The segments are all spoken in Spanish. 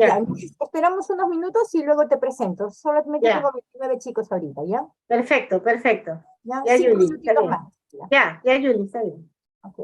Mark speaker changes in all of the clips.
Speaker 1: Ya,
Speaker 2: Ya,
Speaker 1: entonces esperamos unos minutos y luego te presento. Solamente tengo
Speaker 2: ya.
Speaker 1: 29 chicos ahorita, ¿ya?
Speaker 2: Perfecto, perfecto.
Speaker 1: Ya,
Speaker 2: Ya,
Speaker 1: 5
Speaker 2: Julie, está
Speaker 1: minutitos
Speaker 2: bien.
Speaker 1: más. Ya,
Speaker 2: Ya, Julie, está bien.
Speaker 1: ok.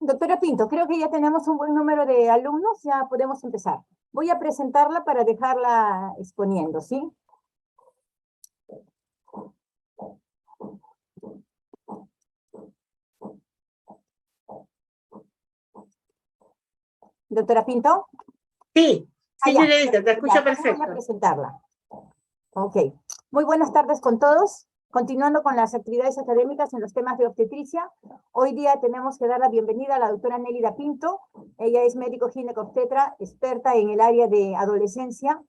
Speaker 1: Doctora Pinto, creo que ya tenemos un buen número de alumnos, ya podemos empezar. Voy a presentarla para dejarla exponiendo, ¿sí? Doctora Pinto.
Speaker 2: Sí, sí,
Speaker 1: Ya,
Speaker 2: Fidelita, te escucho
Speaker 1: voy a
Speaker 2: perfecto.
Speaker 1: presentarla. Ok. Muy buenas tardes con todos. Continuando con las actividades académicas en los temas de obstetricia, hoy día tenemos que dar la bienvenida a la doctora Nélida Pinto. Ella es médico ginecobstetra, experta en el área de adolescencia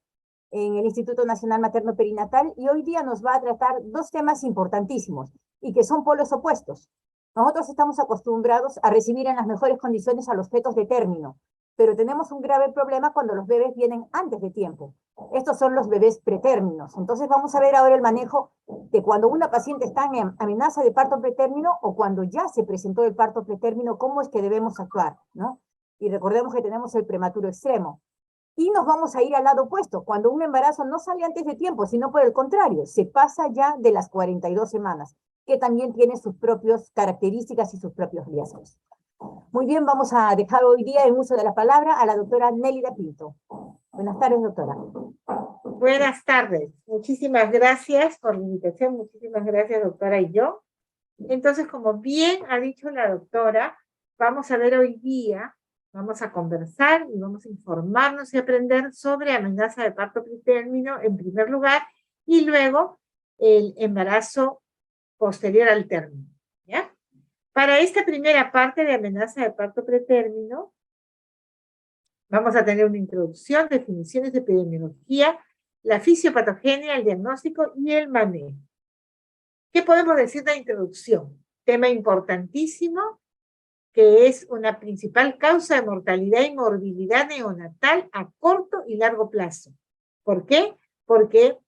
Speaker 1: en el Instituto Nacional Materno Perinatal, y hoy día nos va a tratar dos temas importantísimos y que son polos opuestos. Nosotros estamos acostumbrados a recibir en las mejores condiciones a los fetos de término, pero tenemos un grave problema cuando los bebés vienen antes de tiempo. Estos son los bebés pretérminos. Entonces vamos a ver ahora el manejo de cuando una paciente está en amenaza de parto pretérmino o cuando ya se presentó el parto pretérmino, cómo es que debemos actuar, ¿no? Y recordemos que tenemos el prematuro extremo. Y nos vamos a ir al lado opuesto, cuando un embarazo no sale antes de tiempo, sino por el contrario, se pasa ya de las 42 semanas, que también tiene sus propias características y sus propios riesgos. Muy bien, vamos a dejar hoy día en uso de la palabra a la doctora Nélida Pinto. Buenas tardes, doctora.
Speaker 2: Buenas tardes. Muchísimas gracias por la invitación. Muchísimas gracias, doctora y yo. Entonces, como bien ha dicho la doctora, vamos a ver hoy día, vamos a conversar y vamos a informarnos y aprender sobre amenaza de parto pretérmino en primer lugar y luego el embarazo posterior al término, ¿ya? Para esta primera parte de amenaza de parto pretérmino, vamos a tener una introducción, definiciones de epidemiología, la fisiopatogenia, el diagnóstico y el manejo. ¿Qué podemos decir de la introducción? Tema importantísimo, que es una principal causa de mortalidad y morbilidad neonatal a corto y largo plazo. ¿Por qué? Porque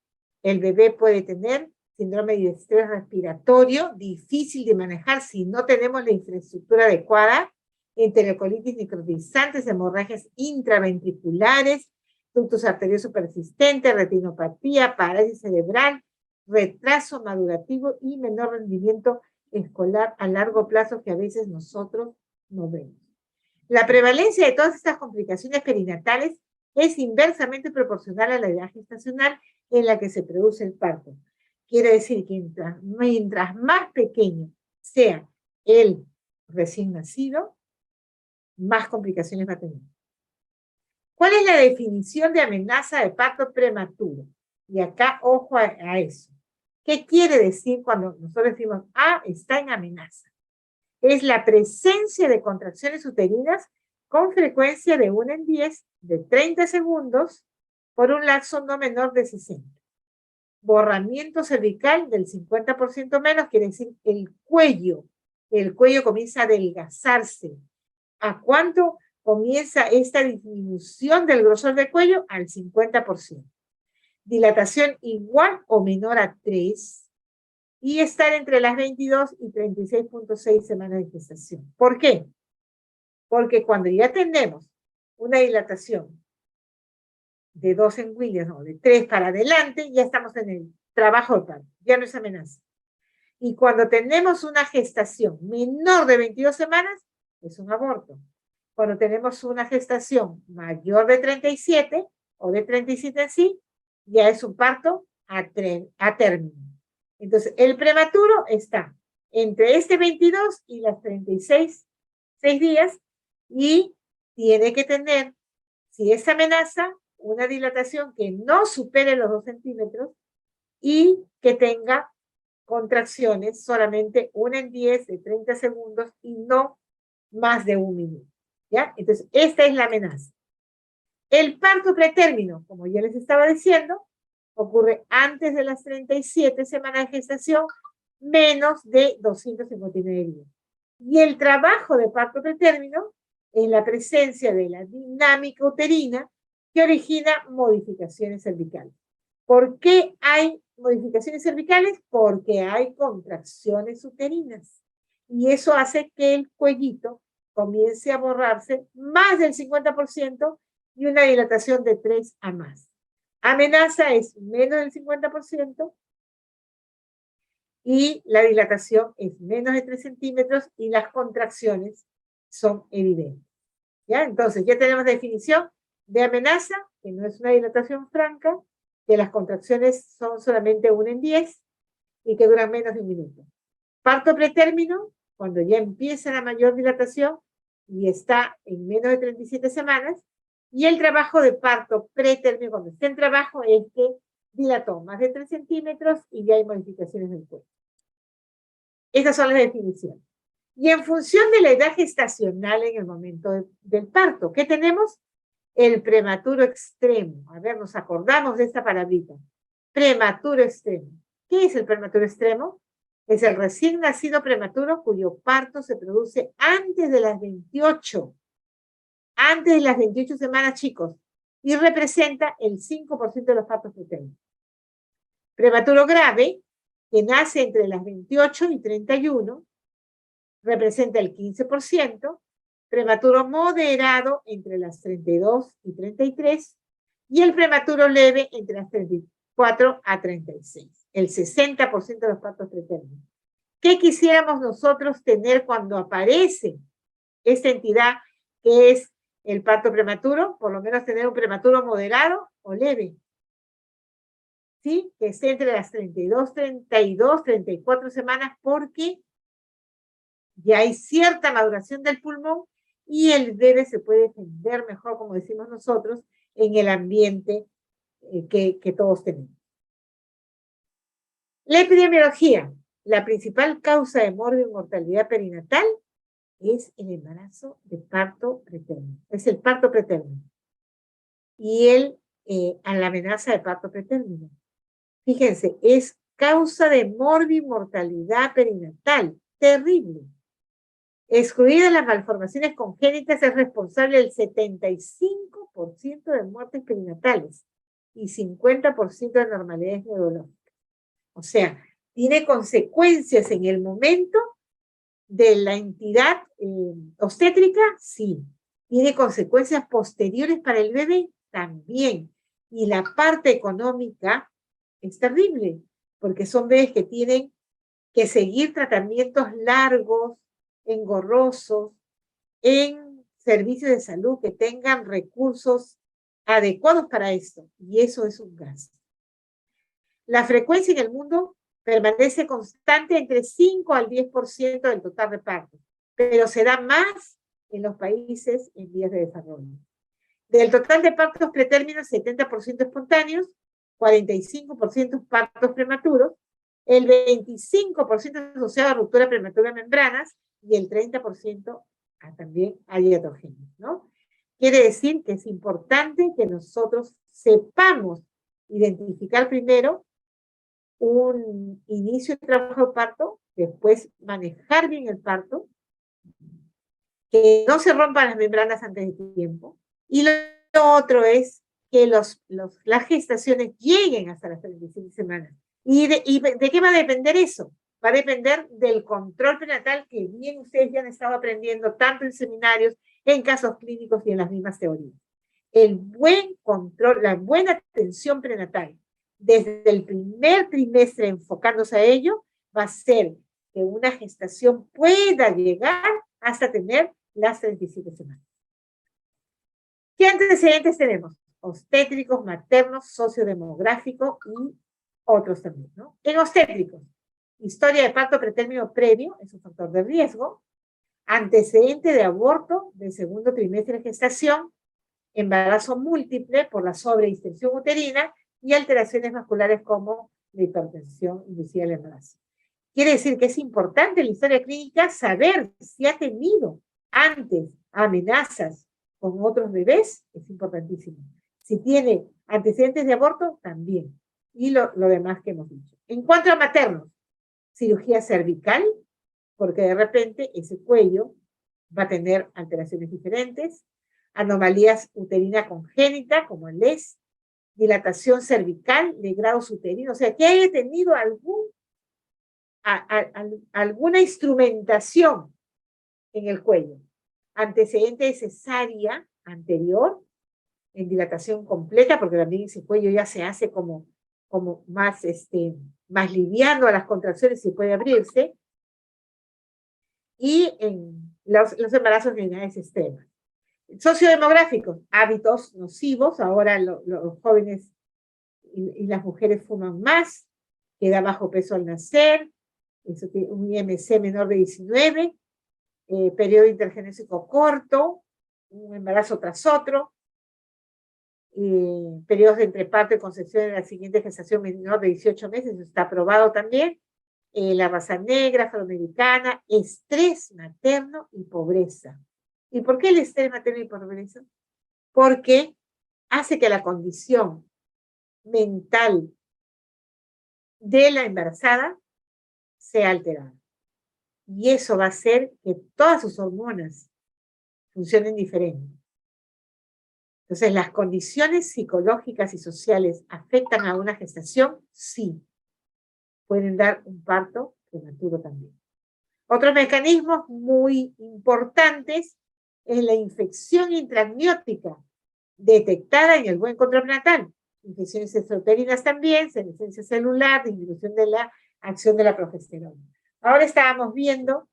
Speaker 2: el bebé puede tener síndrome de estrés respiratorio, difícil de manejar si no tenemos la infraestructura adecuada, enterocolitis necrotizantes, hemorragias intraventriculares, ductus arterioso persistente, retinopatía, parálisis cerebral, retraso madurativo y menor rendimiento escolar a largo plazo que a veces nosotros no vemos. La prevalencia de todas estas complicaciones perinatales es inversamente proporcional a la edad gestacional en la que se produce el parto. Quiere decir que mientras más pequeño sea el recién nacido, más complicaciones va a tener. ¿Cuál es la definición de amenaza de parto prematuro? Y acá, ojo a eso. ¿Qué quiere decir cuando nosotros decimos, está en amenaza? Es la presencia de contracciones uterinas con frecuencia de 1 en 10, de 30 segundos, por un lapso no menor de 60. Borramiento cervical del 50% menos, quiere decir el cuello comienza a adelgazarse. ¿A cuánto comienza esta disminución del grosor del cuello? Al 50%. Dilatación igual o menor a 3 y estar entre las 22 y 36.6 semanas de gestación. ¿Por qué? Porque cuando ya tenemos una dilatación de 2 en Williams o de 3 para adelante, ya estamos en el trabajo de parto, ya no es amenaza. Y cuando tenemos una gestación menor de 22 semanas, es un aborto. Cuando tenemos una gestación mayor de 37 o de 37 en sí, ya es un parto a término. Entonces, el prematuro está entre este 22 y las 36 6 días y tiene que tener, si es amenaza, una dilatación que no supere los 2 centímetros y que tenga contracciones solamente 1 en 10 de 30 segundos y no más de 1 minuto. ¿Ya? Entonces, esta es la amenaza. El parto pretérmino, como ya les estaba diciendo, ocurre antes de las 37 semanas de gestación, menos de 259 días. Y el trabajo de parto pretérmino es la presencia de la dinámica uterina que origina modificaciones cervicales. ¿Por qué hay modificaciones cervicales? Porque hay contracciones uterinas. Y eso hace que el cuellito comience a borrarse más del 50% y una dilatación de 3 a más. Amenaza es menos del 50% y la dilatación es menos de 3 centímetros y las contracciones son evidentes. ¿Ya? Entonces, ya tenemos definición de amenaza, que no es una dilatación franca, que las contracciones son solamente 1 en 10 y que duran menos de 1 minuto. Parto pretérmino, cuando ya empieza la mayor dilatación y está en menos de 37 semanas, y el trabajo de parto pretérmino, cuando está en trabajo, es que dilató más de 3 centímetros y ya hay modificaciones del cuerpo. Estas son las definiciones. Y en función de la edad gestacional en el momento del parto, ¿qué tenemos? El prematuro extremo. A ver, nos acordamos de esta palabrita. Prematuro extremo. ¿Qué es el prematuro extremo? Es el recién nacido prematuro cuyo parto se produce antes de las 28. Antes de las 28 semanas, chicos. Y representa el 5% de los partos pretéritos. Prematuro grave, que nace entre las 28 y 31, representa el 15%, prematuro moderado entre las 32 y 33, y el prematuro leve entre las 34 a 36, el 60% de los partos pretéritos. ¿Qué quisiéramos nosotros tener cuando aparece esta entidad que es el parto prematuro? Por lo menos tener un prematuro moderado o leve. ¿Sí? Que esté entre las 32, 32, 34 semanas, porque ya hay cierta maduración del pulmón y el bebé se puede defender mejor, como decimos nosotros, en el ambiente que todos tenemos. La epidemiología. La principal causa de morbo y mortalidad perinatal es el embarazo de parto pretérmino. Es el parto pretérmino. Y a la amenaza de parto pretérmino. Fíjense, es causa de morbo y mortalidad perinatal. Terrible. Excluidas las malformaciones congénitas, es responsable del 75% de muertes perinatales y 50% de anormalidades neurológicas. O sea, tiene consecuencias en el momento de la entidad obstétrica, sí. Tiene consecuencias posteriores para el bebé, también. Y la parte económica es terrible, porque son bebés que tienen que seguir tratamientos largos, engorrosos, en servicios de salud que tengan recursos adecuados para esto. Y eso es un gasto. La frecuencia en el mundo permanece constante entre 5 al 10% del total de partos, pero se da más en los países en vías de desarrollo. Del total de partos pretérminos, 70% espontáneos, 45% partos prematuros, el 25% asociado a ruptura prematura de membranas y el 30% también a diatogéneos, ¿no? Quiere decir que es importante que nosotros sepamos identificar primero un inicio de trabajo de parto, después manejar bien el parto, que no se rompan las membranas antes de tiempo, y lo otro es que las gestaciones lleguen hasta las 36 semanas. ¿Y de qué va a depender eso? Va a depender del control prenatal que bien ustedes ya han estado aprendiendo tanto en seminarios, en casos clínicos y en las mismas teorías. El buen control, la buena atención prenatal, desde el primer trimestre enfocándose a ello, va a ser que una gestación pueda llegar hasta tener las 37 semanas. ¿Qué antecedentes tenemos? Obstétricos, maternos, sociodemográficos y otros también, ¿no? En obstétricos, historia de parto pretérmino previo, es un factor de riesgo, antecedente de aborto del segundo trimestre de gestación, embarazo múltiple por la sobredistensión uterina y alteraciones vasculares como la hipertensión inducida al embarazo. Quiere decir que es importante en la historia clínica saber si ha tenido antes amenazas con otros bebés, es importantísimo. Si tiene antecedentes de aborto, también. Y lo demás que hemos dicho. En cuanto a maternos, cirugía cervical, porque de repente ese cuello va a tener alteraciones diferentes, anomalías uterina congénita, como el LES, dilatación cervical de grados uterinos, o sea, que haya tenido alguna instrumentación en el cuello, antecedente de cesárea anterior, en dilatación completa, porque también ese cuello ya se hace como más, más liviano a las contracciones y puede abrirse, y en los embarazos lineales extremos. Sociodemográficos, hábitos nocivos, ahora los jóvenes y las mujeres fuman más, queda bajo peso al nacer, eso tiene un IMC menor de 19, periodo intergenésico corto, un embarazo tras otro, periodos de entreparto y concepción en la siguiente gestación menor de 18 meses, eso está aprobado también, la raza negra, afroamericana, estrés materno y pobreza. ¿Y por qué el estrés materno y pobreza? Porque hace que la condición mental de la embarazada sea alterada. Y eso va a hacer que todas sus hormonas funcionen diferente. Entonces, ¿las condiciones psicológicas y sociales afectan a una gestación? Sí. Pueden dar un parto prematuro también. Otros mecanismos muy importantes es la infección intraamniótica detectada en el buen control prenatal. Infecciones extrauterinas también, senescencia celular, disminución de la acción de la progesterona. Ahora estábamos viendo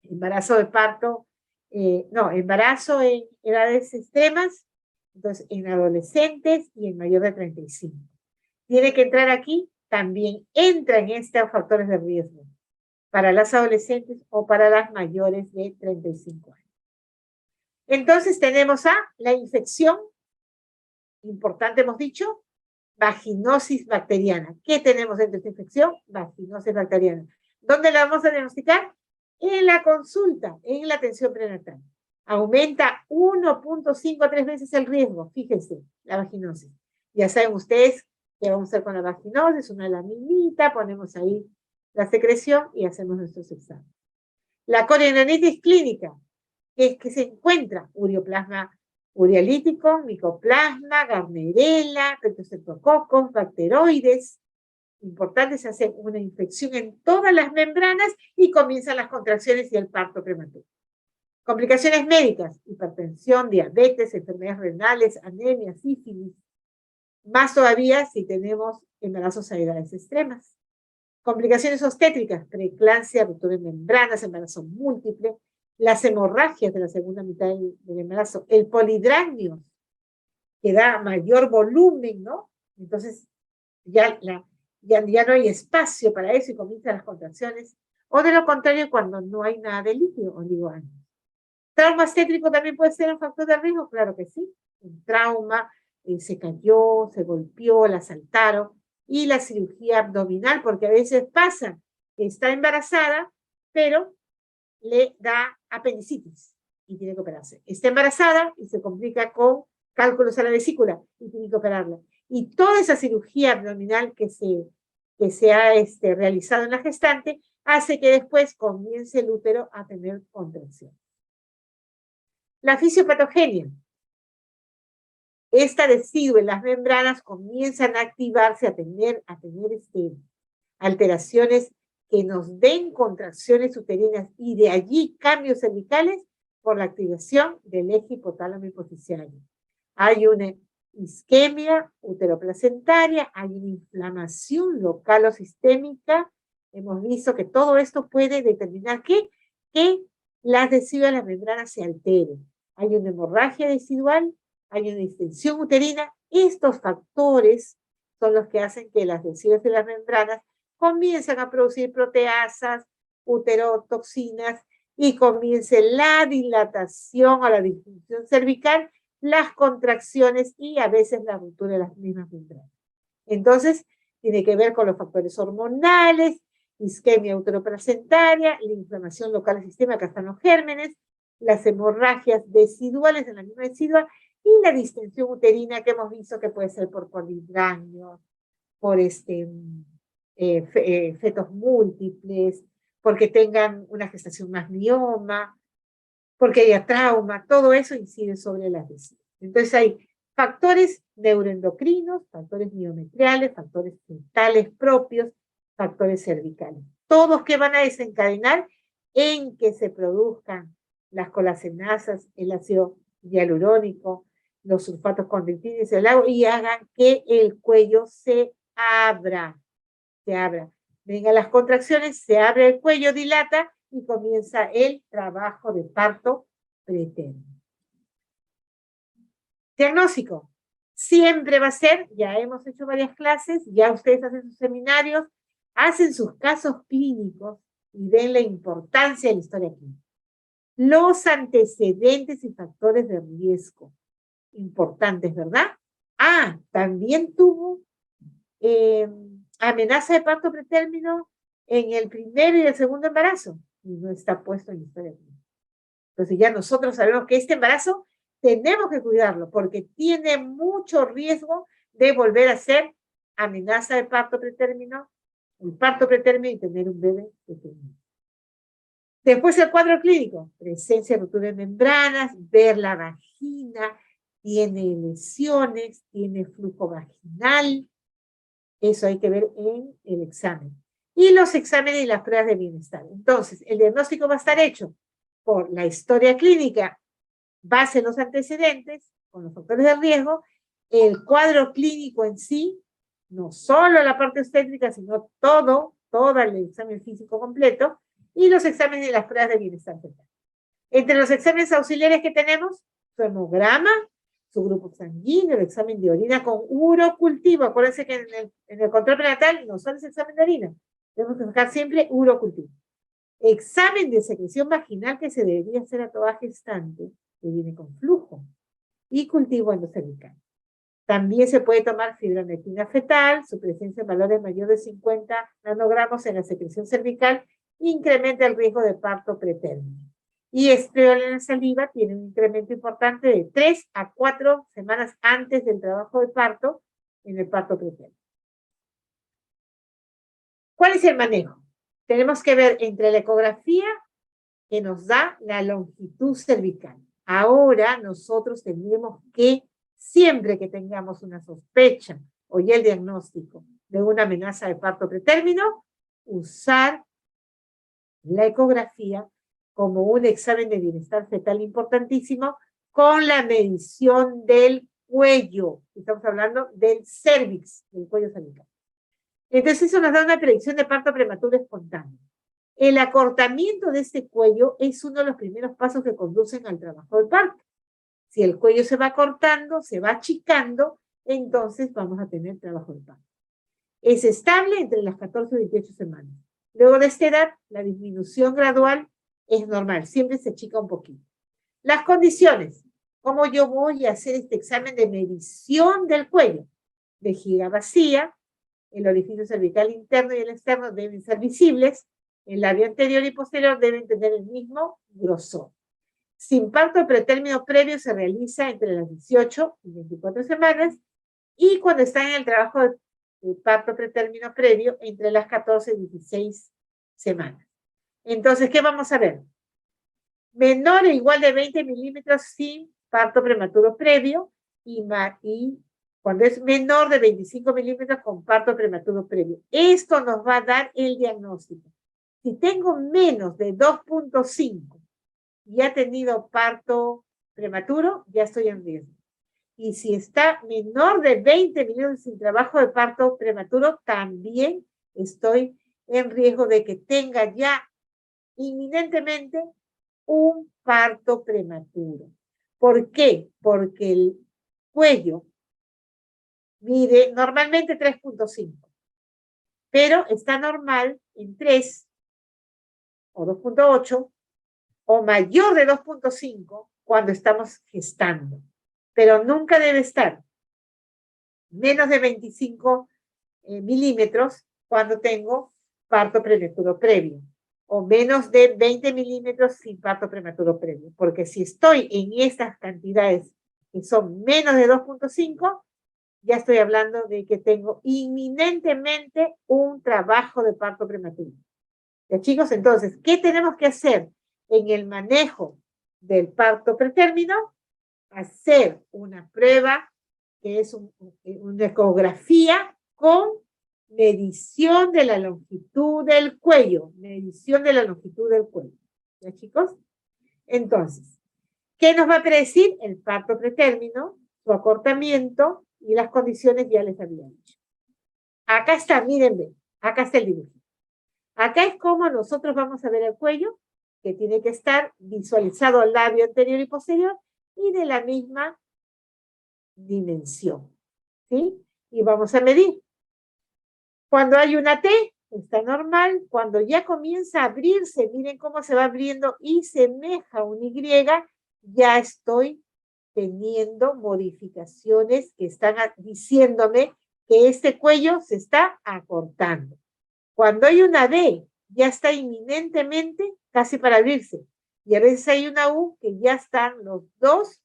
Speaker 2: embarazo de parto, embarazo en edades extremas, entonces en adolescentes y en mayor de 35. Tiene que entrar aquí, también entra en estos factores de riesgo para las adolescentes o para las mayores de 35 años. Entonces tenemos la infección, importante hemos dicho, vaginosis bacteriana. ¿Qué tenemos dentro de esta infección? Vaginosis bacteriana. ¿Dónde la vamos a diagnosticar? En la consulta, en la atención prenatal. Aumenta 1.5 a 3 veces el riesgo, fíjense, la vaginosis. Ya saben ustedes qué vamos a hacer con la vaginosis, una laminita, ponemos ahí la secreción y hacemos nuestros exámenes. La corionitis clínica, que es que se encuentra ureoplasma urealítico, micoplasma, garnerela, pectostreptococos, bacteroides. Importante, se hace una infección en todas las membranas y comienzan las contracciones y el parto prematuro. Complicaciones médicas, hipertensión, diabetes, enfermedades renales, anemia, sífilis. Más todavía si tenemos embarazos a edades extremas. Complicaciones obstétricas, preeclampsia, ruptura de membranas, embarazo múltiple, las hemorragias de la segunda mitad del embarazo, el polidragmio, que da mayor volumen, ¿no? Entonces ya no hay espacio para eso y comienzan las contracciones. O de lo contrario, cuando no hay nada de líquido, oligoano. ¿Trauma obstétrico también puede ser un factor de riesgo? Claro que sí. Un trauma, se cayó, se golpeó, la asaltaron. Y la cirugía abdominal, porque a veces pasa que está embarazada, pero le da apendicitis y tiene que operarse. Está embarazada y se complica con cálculos a la vesícula y tiene que operarla. Y toda esa cirugía abdominal que se ha realizado en la gestante hace que después comience el útero a tener contracción. La fisiopatogenia. Esta residuo en las membranas comienzan a activarse, a tener alteraciones que nos den contracciones uterinas y de allí cambios cervicales por la activación del eje hipotálamo hipoficiario. Hay una isquemia uteroplacentaria, hay una inflamación local o sistémica. Hemos visto que todo esto puede determinar que las residuos de las membranas se alteren. Hay una hemorragia residual, hay una distensión uterina. Estos factores son los que hacen que las residuos de las membranas comienzan a producir proteasas, uterotoxinas y comience la dilatación o la disfunción cervical, las contracciones y a veces la ruptura de las mismas membranas. Entonces, tiene que ver con los factores hormonales, isquemia uteroplacentaria, la inflamación local del sistema, que están los gérmenes, las hemorragias residuales en la misma decidua y la distensión uterina que hemos visto que puede ser por polidragmio, por fetos múltiples, porque tengan una gestación más mioma, porque haya trauma, todo eso incide sobre las residuos. Entonces hay factores neuroendocrinos, factores miometriales, factores fetales propios, factores cervicales, todos que van a desencadenar en que se produzcan las colagenasas, el ácido hialurónico, los sulfatos condroitínicos del agua y hagan que el cuello se abra. Vengan las contracciones, se abre el cuello, dilata y comienza el trabajo de parto pretérmino. Diagnóstico. Siempre va a ser, ya hemos hecho varias clases, ya ustedes hacen sus seminarios, hacen sus casos clínicos y ven la importancia de la historia clínica. Los antecedentes y factores de riesgo. Importantes, ¿verdad? Ah, también tuvo amenaza de parto pretérmino en el primer y el segundo embarazo. Y no está puesto en la historia clínica. Entonces ya nosotros sabemos que este embarazo tenemos que cuidarlo porque tiene mucho riesgo de volver a ser amenaza de parto pretérmino, el parto pretérmino y tener un bebé pretérmino. Después el cuadro clínico, presencia de ruptura de membranas, ver la vagina, tiene lesiones, tiene flujo vaginal, eso hay que ver en el examen. Y los exámenes y las pruebas de bienestar. Entonces, el diagnóstico va a estar hecho por la historia clínica, base en los antecedentes, con los factores de riesgo, el cuadro clínico en sí, no solo la parte obstétrica, sino todo el examen físico completo, y los exámenes y las pruebas de bienestar fetal. Entre los exámenes auxiliares que tenemos, su hemograma, su grupo sanguíneo, el examen de orina con urocultivo. Acuérdense que en el control prenatal no solo es examen de orina, tenemos que sacar siempre urocultivo. Examen de secreción vaginal que se debería hacer a toda gestante, que viene con flujo, y cultivo endocervical. También se puede tomar fibronectina fetal, su presencia en valores mayores de 50 nanogramos en la secreción cervical incrementa el riesgo de parto pretérmino. Y estriol en la saliva tiene un incremento importante de 3 a 4 semanas antes del trabajo de parto en el parto pretérmino. ¿Cuál es el manejo? Tenemos que ver entre la ecografía que nos da la longitud cervical. Ahora nosotros tendremos que, siempre que tengamos una sospecha o ya el diagnóstico de una amenaza de parto pretérmino, usar la ecografía como un examen de bienestar fetal importantísimo con la medición del cuello. Estamos hablando del cervix, del cuello cervical. Entonces eso nos da una predicción de parto prematuro espontáneo. El acortamiento de este cuello es uno de los primeros pasos que conducen al trabajo de parto. Si el cuello se va acortando, se va achicando, entonces vamos a tener trabajo de parto. Es estable entre las 14 y 18 semanas. Luego de esta edad, la disminución gradual es normal, siempre se achica un poquito. Las condiciones, ¿cómo yo voy a hacer este examen de medición del cuello? Vejiga vacía, el orificio cervical interno y el externo deben ser visibles, el labio anterior y posterior deben tener el mismo grosor. Sin parto pretérmino previo se realiza entre las 18 y 24 semanas y cuando está en el trabajo de parto pretérmino previo entre las 14 y 16 semanas. Entonces, ¿qué vamos a ver? Menor o igual de 20 milímetros sin parto prematuro previo y cuando es menor de 25 milímetros con parto prematuro previo. Esto nos va a dar el diagnóstico. Si tengo menos de 2.5 y ha tenido parto prematuro, ya estoy en riesgo. Y si está menor de 20 milímetros sin trabajo de parto prematuro, también estoy en riesgo de que tenga ya inminentemente un parto prematuro. ¿Por qué? Porque el cuello mide normalmente 3.5, pero está normal en 3 o 2.8 o mayor de 2.5 cuando estamos gestando, pero nunca debe estar menos de 25 milímetros cuando tengo parto prematuro previo, o menos de 20 milímetros sin parto prematuro previo, porque si estoy en estas cantidades que son menos de 2.5, ya estoy hablando de que tengo inminentemente un trabajo de parto prematuro. ¿Ya, chicos? Entonces, ¿qué tenemos que hacer en el manejo del parto pretérmino? Hacer una prueba que es una ecografía con medición de la longitud del cuello. Medición de la longitud del cuello. ¿Ya, chicos? Entonces, ¿qué nos va a predecir? El parto pretérmino, su acortamiento y las condiciones ya les había dicho. Acá está, miren, acá está el dibujo. Acá es como nosotros vamos a ver el cuello, que tiene que estar visualizado al labio anterior y posterior, y de la misma dimensión, ¿sí? Y vamos a medir. Cuando hay una T, está normal. Cuando ya comienza a abrirse, miren cómo se va abriendo y semeja un Y, ya estoy teniendo modificaciones que están diciéndome que este cuello se está acortando. Cuando hay una D, ya está inminentemente casi para abrirse. Y a veces hay una U que ya están los dos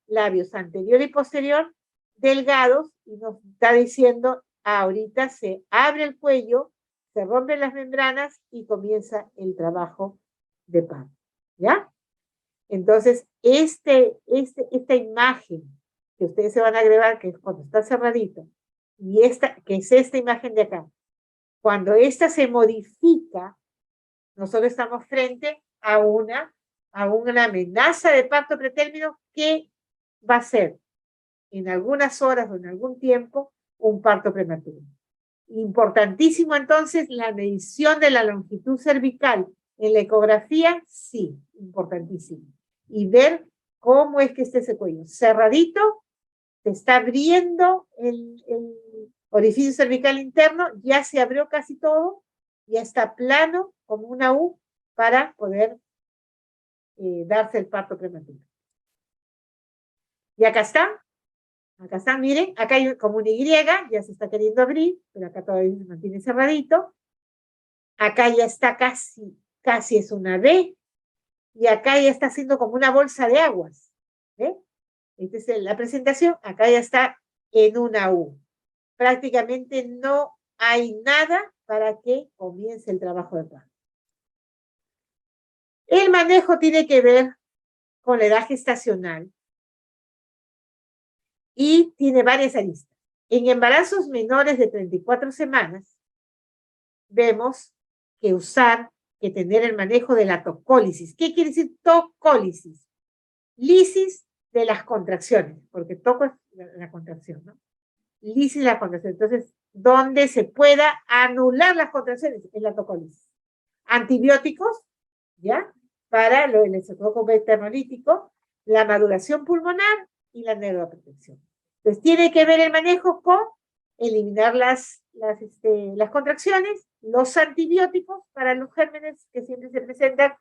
Speaker 2: labios anterior y posterior delgados y nos está diciendo ahorita se abre el cuello, se rompen las membranas y comienza el trabajo de parto. ¿Ya? Entonces, esta imagen que ustedes se van a grabar, que es cuando está cerradito, y esta, que es esta imagen de acá, cuando esta se modifica, nosotros estamos frente a una amenaza de parto pretérmino que va a ser en algunas horas o en algún tiempo un parto prematuro. Importantísimo entonces la medición de la longitud cervical en la ecografía, sí, importantísimo. Y ver cómo es que esté ese cuello cerradito, se está abriendo el orificio cervical interno, ya se abrió casi todo, ya está plano como una U para poder darse el parto prematuro. Y acá está, miren, acá hay como una Y, ya se está queriendo abrir, pero acá todavía se mantiene cerradito. Acá ya está casi es una B, y acá ya está haciendo como una bolsa de aguas. ¿Ve? Esta es la presentación, acá ya está en una U. Prácticamente no hay nada para que comience el trabajo de parto. El manejo tiene que ver con la edad gestacional y tiene varias aristas. En embarazos menores de 34 semanas, vemos que tener el manejo de la tocólisis. ¿Qué quiere decir tocólisis? Lisis de las contracciones, porque toco es la contracción, ¿no? Lisis de la contracción. Entonces, donde se pueda anular las contracciones es la tocólisis. Antibióticos, ¿ya? Para lo del encefalococco beta hemolítico, la maduración pulmonar y la neuroprotección. Entonces, tiene que ver el manejo con eliminar las contracciones, los antibióticos para los gérmenes que siempre se presentan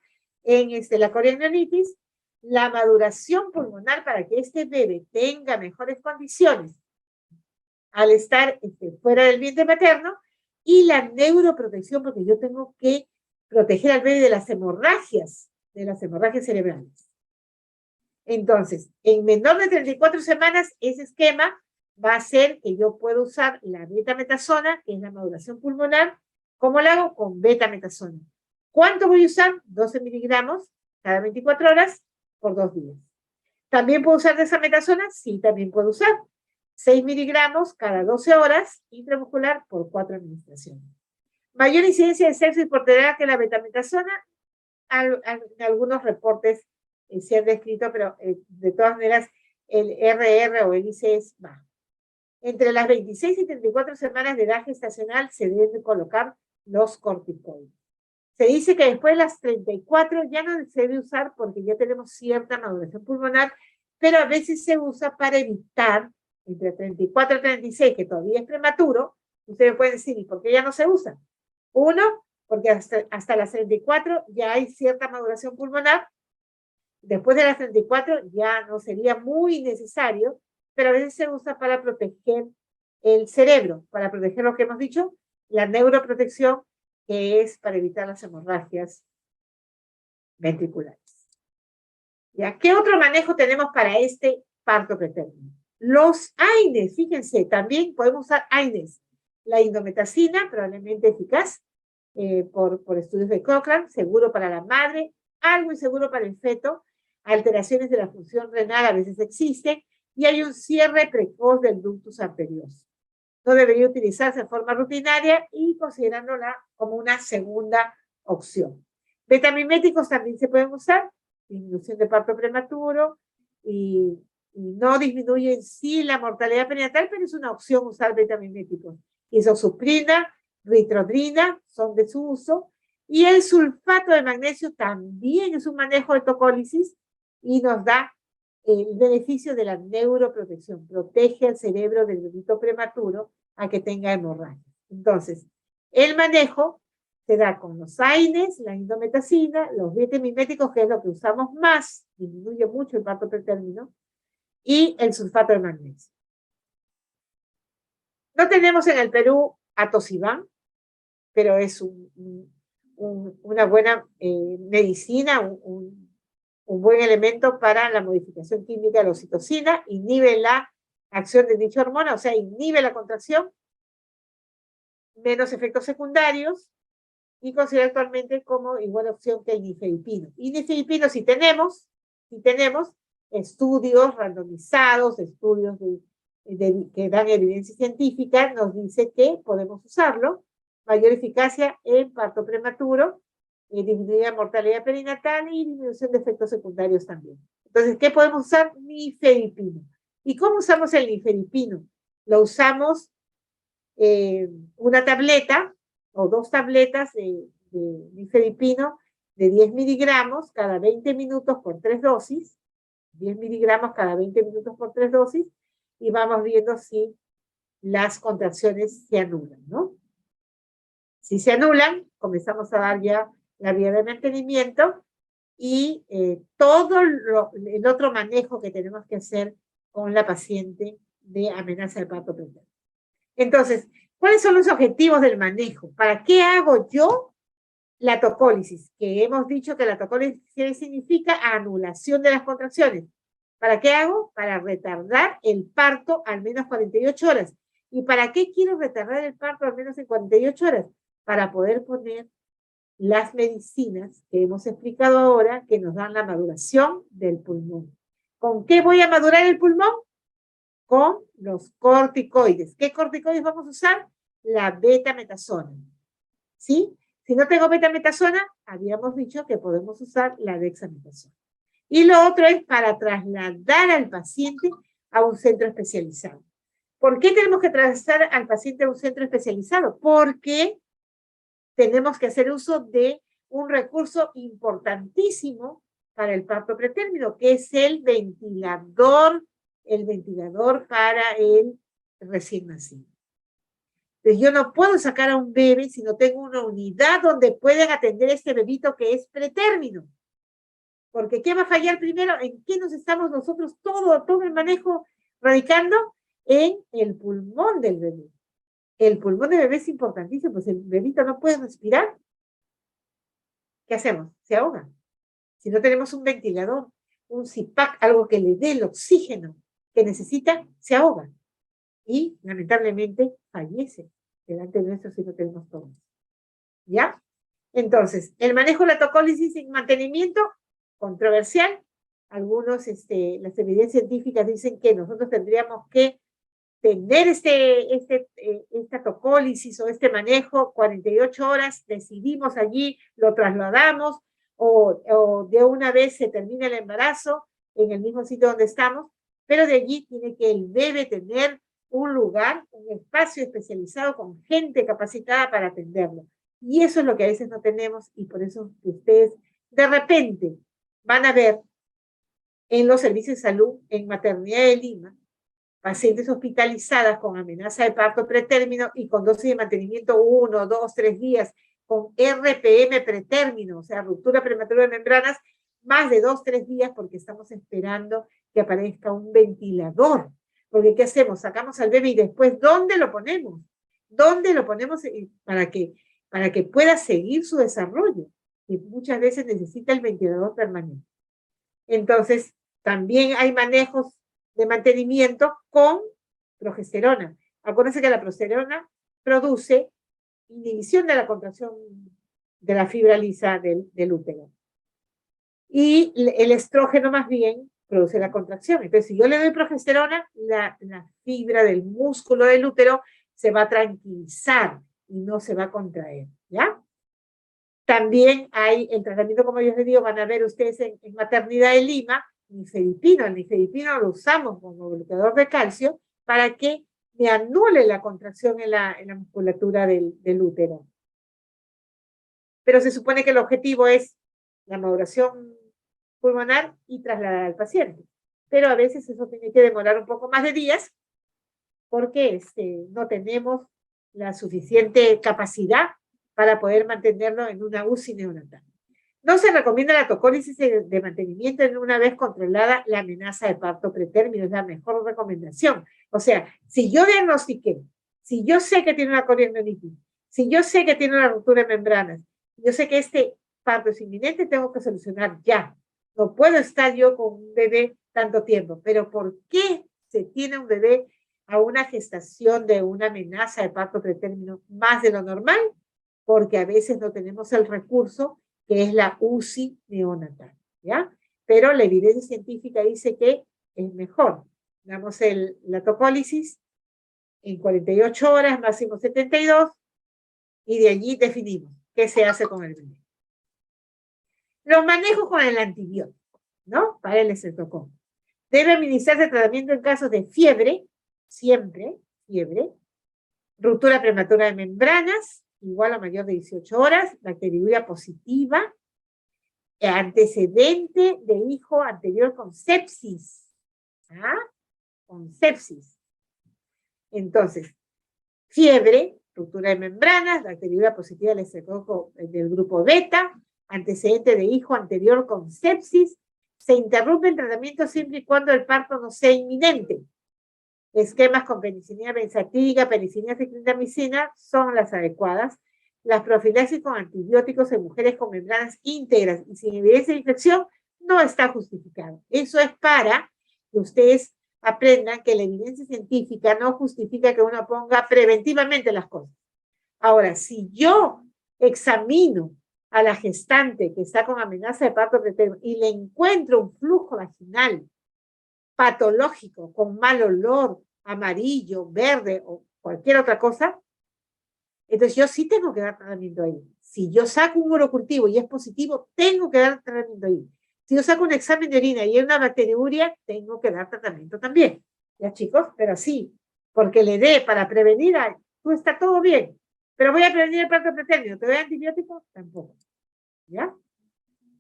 Speaker 2: en la coriamnionitis, la maduración pulmonar para que este bebé tenga mejores condiciones al estar fuera del vientre materno, y la neuroprotección, porque yo tengo que proteger al bebé de las hemorragias cerebrales. Entonces, en menor de 34 semanas, ese esquema va a ser que yo puedo usar la betametasona, que es la maduración pulmonar. ¿Cómo lo hago? Con betametasona. ¿Cuánto voy a usar? 12 miligramos cada 24 horas por 2 días. ¿También puedo usar desametasona? Sí, también puedo usar. 6 miligramos cada 12 horas intramuscular por 4 administraciones. Mayor incidencia de sexo y portabilidad que la betametasona, en algunos reportes se han descrito, pero de todas maneras el RR o el IC es bajo. Entre las 26 y 34 semanas de edad gestacional se deben colocar los corticoides. Se dice que después de las 34 ya no se debe usar porque ya tenemos cierta maduración pulmonar, pero a veces se usa para evitar entre 34 y 36, que todavía es prematuro. Ustedes pueden decir, ¿y por qué ya no se usa? Uno, porque hasta las 34 ya hay cierta maduración pulmonar. Después de las 34 ya no sería muy necesario, pero a veces se usa para proteger el cerebro, para proteger lo que hemos dicho, la neuroprotección, que es para evitar las hemorragias ventriculares. ¿Ya? ¿Qué otro manejo tenemos para este parto pretérmino? Los AINES, fíjense, también podemos usar AINES. La indometacina, probablemente eficaz por estudios de Cochrane, seguro para la madre, algo inseguro para el feto, alteraciones de la función renal a veces existen, y hay un cierre precoz del ductus arterioso. No debería utilizarse de forma rutinaria y considerándola como una segunda opción. Betamiméticos también se pueden usar, disminución de parto prematuro, y no disminuye en sí la mortalidad perinatal, pero es una opción usar betamiméticos. Isosuprina, ritrodrina son de su uso, Y el sulfato de magnesio también es un manejo de tocólisis y nos da el beneficio de la neuroprotección. Protege al cerebro del bebito prematuro a que tenga hemorragia. Entonces, el manejo se da con los AINES, la indometacina, los vitamiméticos, que es lo que usamos más, disminuye mucho el parto pretérmino, y el sulfato de magnesio. No tenemos en el Perú atosiban, pero es una buena medicina, un buen elemento para la modificación química de la oxitocina, inhibe la acción de dicha hormona, o sea, inhibe la contracción, menos efectos secundarios, y considera actualmente como igual opción que el nifedipino. Y nifedipino si tenemos estudios randomizados, estudios que dan evidencia científica, nos dice que podemos usarlo, mayor eficacia en parto prematuro, disminuida mortalidad perinatal y disminución de efectos secundarios también. Entonces, ¿qué podemos usar? Nifedipino. ¿Y cómo usamos el nifedipino? Lo usamos una tableta o 2 tabletas de nifedipino de 10 miligramos cada 20 minutos por 3 dosis, 10 miligramos cada 20 minutos por 3 dosis, y vamos viendo si las contracciones se anulan, ¿no? Si se anulan, comenzamos a dar ya la vía de mantenimiento y todo el otro manejo que tenemos que hacer con la paciente de amenaza de parto preterno. Entonces, ¿cuáles son los objetivos del manejo? ¿Para qué hago yo la tocólisis? Que hemos dicho que la tocólisis significa anulación de las contracciones. ¿Para qué hago? Para retardar el parto al menos 48 horas. ¿Y para qué quiero retardar el parto al menos en 48 horas? Para poder poner las medicinas que hemos explicado ahora que nos dan la maduración del pulmón. ¿Con qué voy a madurar el pulmón? Con los corticoides. ¿Qué corticoides vamos a usar? La betametasona. ¿Sí? Si no tengo betametasona, habíamos dicho que podemos usar la dexametasona. Y lo otro es para trasladar al paciente a un centro especializado. ¿Por qué tenemos que trasladar al paciente a un centro especializado? Porque tenemos que hacer uso de un recurso importantísimo para el parto pretérmino, que es el ventilador para el recién nacido. Entonces, yo no puedo sacar a un bebé si no tengo una unidad donde puedan atender a este bebito que es pretérmino. Porque ¿qué va a fallar primero? ¿En qué nos estamos nosotros todo el manejo radicando? En el pulmón del bebé. El pulmón del bebé es importantísimo, pues el bebito no puede respirar. ¿Qué hacemos? Se ahoga. Si no tenemos un ventilador, un CPAP, algo que le dé el oxígeno que necesita, se ahoga. Y lamentablemente fallece delante de nuestro si no tenemos todo. ¿Ya? Entonces, el manejo de la tocólisis en mantenimiento, controversial. Algunos, las evidencias científicas dicen que nosotros tendríamos que tener esta tocólisis o este manejo 48 horas, decidimos allí, lo trasladamos, o de una vez se termina el embarazo en el mismo sitio donde estamos, pero de allí tiene que el bebé tener un lugar, un espacio especializado con gente capacitada para atenderlo. Y eso es lo que a veces no tenemos, y por eso ustedes de repente van a ver en los servicios de salud, en Maternidad de Lima, pacientes hospitalizadas con amenaza de parto pretérmino y con dosis de mantenimiento 1, 2, 3 días, con RPM pretérmino, o sea, ruptura prematura de membranas, más de 2, 3 días porque estamos esperando que aparezca un ventilador. Porque ¿qué hacemos? Sacamos al bebé y después, ¿dónde lo ponemos? ¿Dónde lo ponemos para que pueda seguir su desarrollo? Y muchas veces necesita el ventilador permanente. Entonces, también hay manejos de mantenimiento con progesterona. Acuérdense que la progesterona produce inhibición de la contracción de la fibra lisa del útero. Y el estrógeno más bien produce la contracción. Entonces, si yo le doy progesterona, la fibra del músculo del útero se va a tranquilizar y no se va a contraer, ¿ya? También hay el tratamiento, como yo les digo, van a ver ustedes en Maternidad de Lima, nifedipino. El nifedipino lo usamos como bloqueador de calcio para que me anule la contracción en la musculatura del útero. pero se supone que el objetivo es la maduración pulmonar y trasladar al paciente. Pero a veces eso tiene que demorar un poco más de días porque no tenemos la suficiente capacidad para poder mantenerlo en una UCI neonatal. No se recomienda la tocólisis de mantenimiento en una vez controlada la amenaza de parto pretérmino, es la mejor recomendación. O sea, si yo diagnostiqué, si yo sé que tiene una coriamnionitis, si yo sé que tiene una ruptura de membranas, yo sé que este parto es inminente, tengo que solucionar ya. No puedo estar yo con un bebé tanto tiempo. Pero ¿por qué se tiene un bebé a una gestación de una amenaza de parto pretérmino más de lo normal? Porque a veces no tenemos el recurso que es la UCI neonatal, ¿ya? Pero la evidencia científica dice que es mejor. Damos la tocólisis en 48 horas, máximo 72, y de allí definimos qué se hace con el bebé. Los manejos con el antibiótico, ¿no? Para el estreptococcus. Debe administrarse tratamiento en casos de fiebre, siempre, fiebre, ruptura prematura de membranas, igual a mayor de 18 horas, bacteriuria positiva, antecedente de hijo anterior con sepsis. ¿Ah? Con sepsis. Entonces, fiebre, ruptura de membranas, bacteriuria positiva del estreptococcus del grupo beta, antecedente de hijo anterior con sepsis, se interrumpe el tratamiento siempre y cuando el parto no sea inminente. Esquemas con penicilina benzatídica, penicilina clindamicina son las adecuadas. Las profilaxis con antibióticos en mujeres con membranas íntegras y sin evidencia de infección no está justificado. Eso es para que ustedes aprendan que la evidencia científica no justifica que uno ponga preventivamente las cosas. Ahora, si yo examino a la gestante que está con amenaza de parto pretérmino y le encuentro un flujo vaginal patológico, con mal olor, amarillo, verde o cualquier otra cosa, entonces yo sí tengo que dar tratamiento ahí. Si yo saco un urocultivo y es positivo, tengo que dar tratamiento ahí. Si yo saco un examen de orina y hay una bacteriuria, tengo que dar tratamiento también. ¿Ya, chicos? Pero sí, porque le dé para prevenir, tú está todo bien, pero voy a prevenir el parto pretérmino, ¿te doy antibiótico? Tampoco. ¿Ya?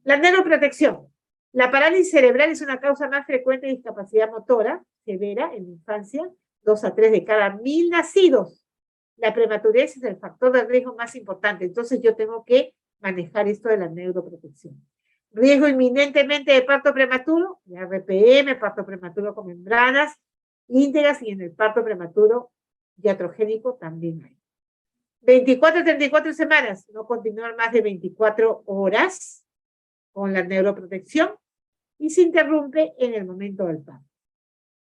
Speaker 2: La neuroprotección. La parálisis cerebral es una causa más frecuente de discapacidad motora severa en la infancia, 2 a 3 de cada 1000 nacidos. La prematurez es el factor de riesgo más importante, entonces yo tengo que manejar esto de la neuroprotección. Riesgo inminentemente de parto prematuro, de RPM, parto prematuro con membranas íntegras, y en el parto prematuro iatrogénico también hay. 24 a 34 semanas, no continuar más de 24 horas con la neuroprotección y se interrumpe en el momento del parto.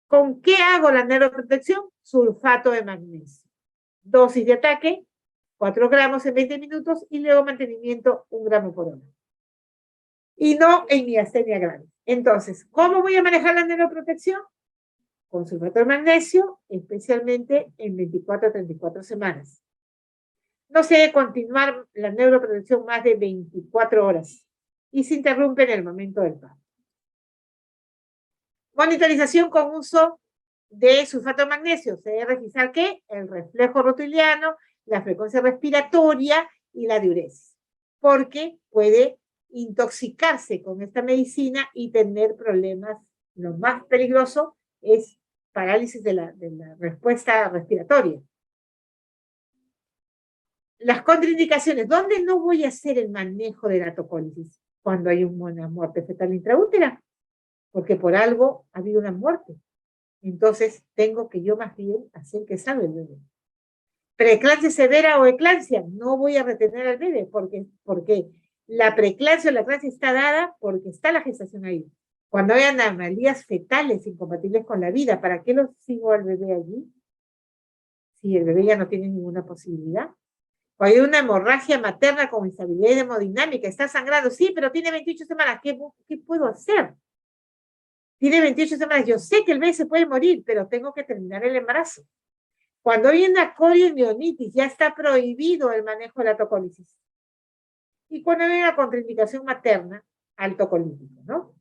Speaker 2: ¿Con qué hago la neuroprotección? Sulfato de magnesio. Dosis de ataque, 4 gramos en 20 minutos y luego mantenimiento 1 gramo por hora. Y no en miastenia grave. Entonces, ¿cómo voy a manejar la neuroprotección? Con sulfato de magnesio, especialmente en 24 a 34 semanas. No se debe continuar la neuroprotección más de 24 horas y se interrumpe en el momento del parto. Monitorización con uso de sulfato de magnesio. Se debe revisar ¿qué? El reflejo rotiliano, la frecuencia respiratoria y la diuresis, porque puede intoxicarse con esta medicina y tener problemas. Lo más peligroso es parálisis de la respuesta respiratoria. Las contraindicaciones. ¿Dónde no voy a hacer el manejo de la tocólisis? Cuando hay una muerte fetal intraútera, porque por algo ha habido una muerte. Entonces, tengo que yo más bien hacer que salga el bebé. Preeclampsia severa o eclampsia, no voy a retener al bebé, porque la preeclampsia o la eclampsia está dada porque está la gestación ahí. Cuando hay anomalías fetales incompatibles con la vida, ¿para qué lo sigo al bebé allí? Si el bebé ya no tiene ninguna posibilidad. O hay una hemorragia materna con instabilidad hemodinámica, está sangrando, sí, pero tiene 28 semanas, ¿qué puedo hacer? Tiene 28 semanas, yo sé que el bebé se puede morir, pero tengo que terminar el embarazo. Cuando hay una coriamnionitis, ya está prohibido el manejo de la tocólisis. Y cuando hay una contraindicación materna, al tocolítico, ¿no?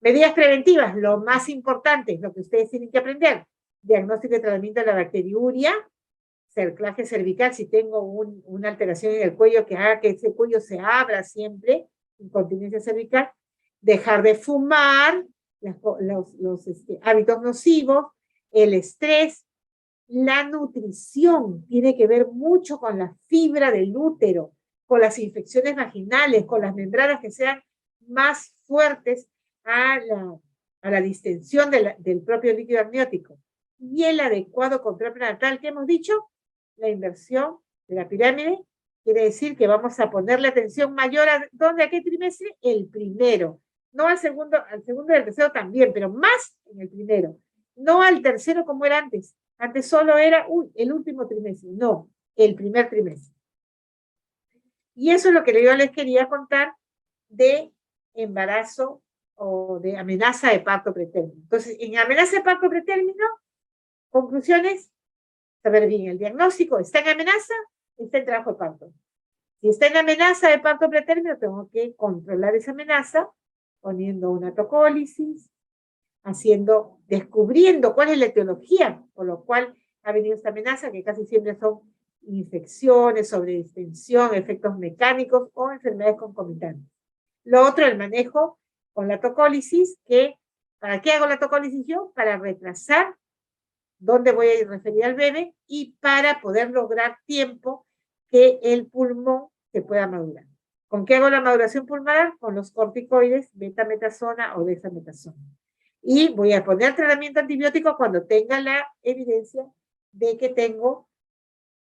Speaker 2: Medidas preventivas, lo más importante, lo que ustedes tienen que aprender. Diagnóstico y tratamiento de la bacteriuria, cerclaje cervical, si tengo una alteración en el cuello que haga que ese cuello se abra siempre, incontinencia cervical, dejar de fumar, los hábitos nocivos, el estrés, la nutrición tiene que ver mucho con la fibra del útero, con las infecciones vaginales, con las membranas que sean más fuertes a la distensión del propio líquido amniótico. Y el adecuado control prenatal que hemos dicho, la inversión de la pirámide, quiere decir que vamos a ponerle atención mayor a ¿dónde? ¿A qué trimestre? El primero. No al segundo y al tercero también, pero más en el primero. No al tercero como era antes. Antes solo era el último trimestre. No, el primer trimestre. Y eso es lo que yo les quería contar de embarazo o de amenaza de parto pretérmino. Entonces, en amenaza de parto pretérmino, conclusiones, saber bien el diagnóstico, ¿está en amenaza? Está en trabajo de parto. Si está en amenaza de parto pretérmino, tengo que controlar esa amenaza poniendo una tocólisis, descubriendo cuál es la etiología por lo cual ha venido esta amenaza, que casi siempre son infecciones, sobredistensión, efectos mecánicos o enfermedades concomitantes. Lo otro, el manejo con la tocólisis, ¿para qué hago la tocólisis yo? Para retrasar dónde voy a ir referir al bebé y para poder lograr tiempo que el pulmón se pueda madurar. ¿Con qué hago la maduración pulmonar? Con los corticoides, betametasona o dexametasona. Y voy a poner tratamiento antibiótico cuando tenga la evidencia de que tengo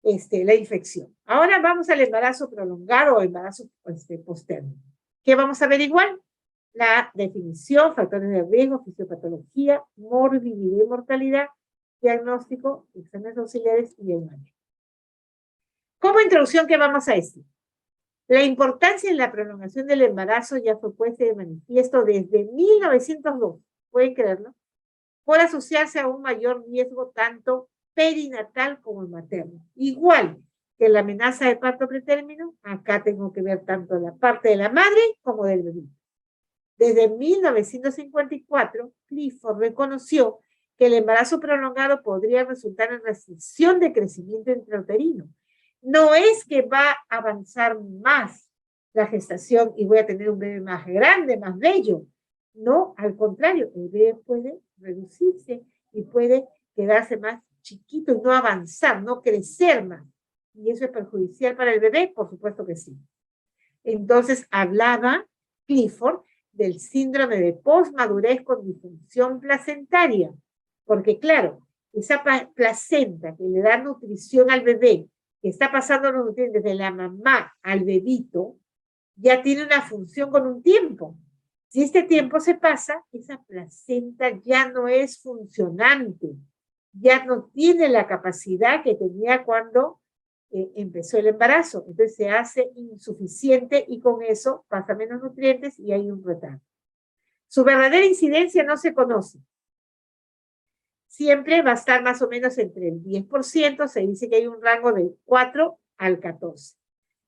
Speaker 2: la infección. Ahora vamos al embarazo prolongado o embarazo posttérmino. ¿Qué vamos a averiguar? La definición, factores de riesgo, fisiopatología, morbilidad y mortalidad, diagnóstico, exámenes auxiliares y el manejo. Como introducción, ¿qué vamos a decir? La importancia en la prolongación del embarazo ya fue puesta de manifiesto desde 1902, pueden creerlo, por asociarse a un mayor riesgo tanto perinatal como materno. Igual que la amenaza de parto pretérmino, acá tengo que ver tanto la parte de la madre como del bebé. Desde 1954, Clifford reconoció que el embarazo prolongado podría resultar en restricción de crecimiento intrauterino. No es que va a avanzar más la gestación y voy a tener un bebé más grande, más bello. No, al contrario, el bebé puede reducirse y puede quedarse más chiquito y no avanzar, no crecer más. ¿Y eso es perjudicial para el bebé? Por supuesto que sí. Entonces hablaba Clifford del síndrome de posmadurez con disfunción placentaria, porque claro, esa placenta que le da nutrición al bebé, que está pasando los nutrientes de la mamá al bebito, ya tiene una función con un tiempo. Si este tiempo se pasa, esa placenta ya no es funcionante, ya no tiene la capacidad que tenía cuando empezó el embarazo. Entonces se hace insuficiente y con eso pasa menos nutrientes y hay un retardo. Su verdadera incidencia no se conoce. Siempre va a estar más o menos entre el 10%, se dice que hay un rango del 4 al 14%.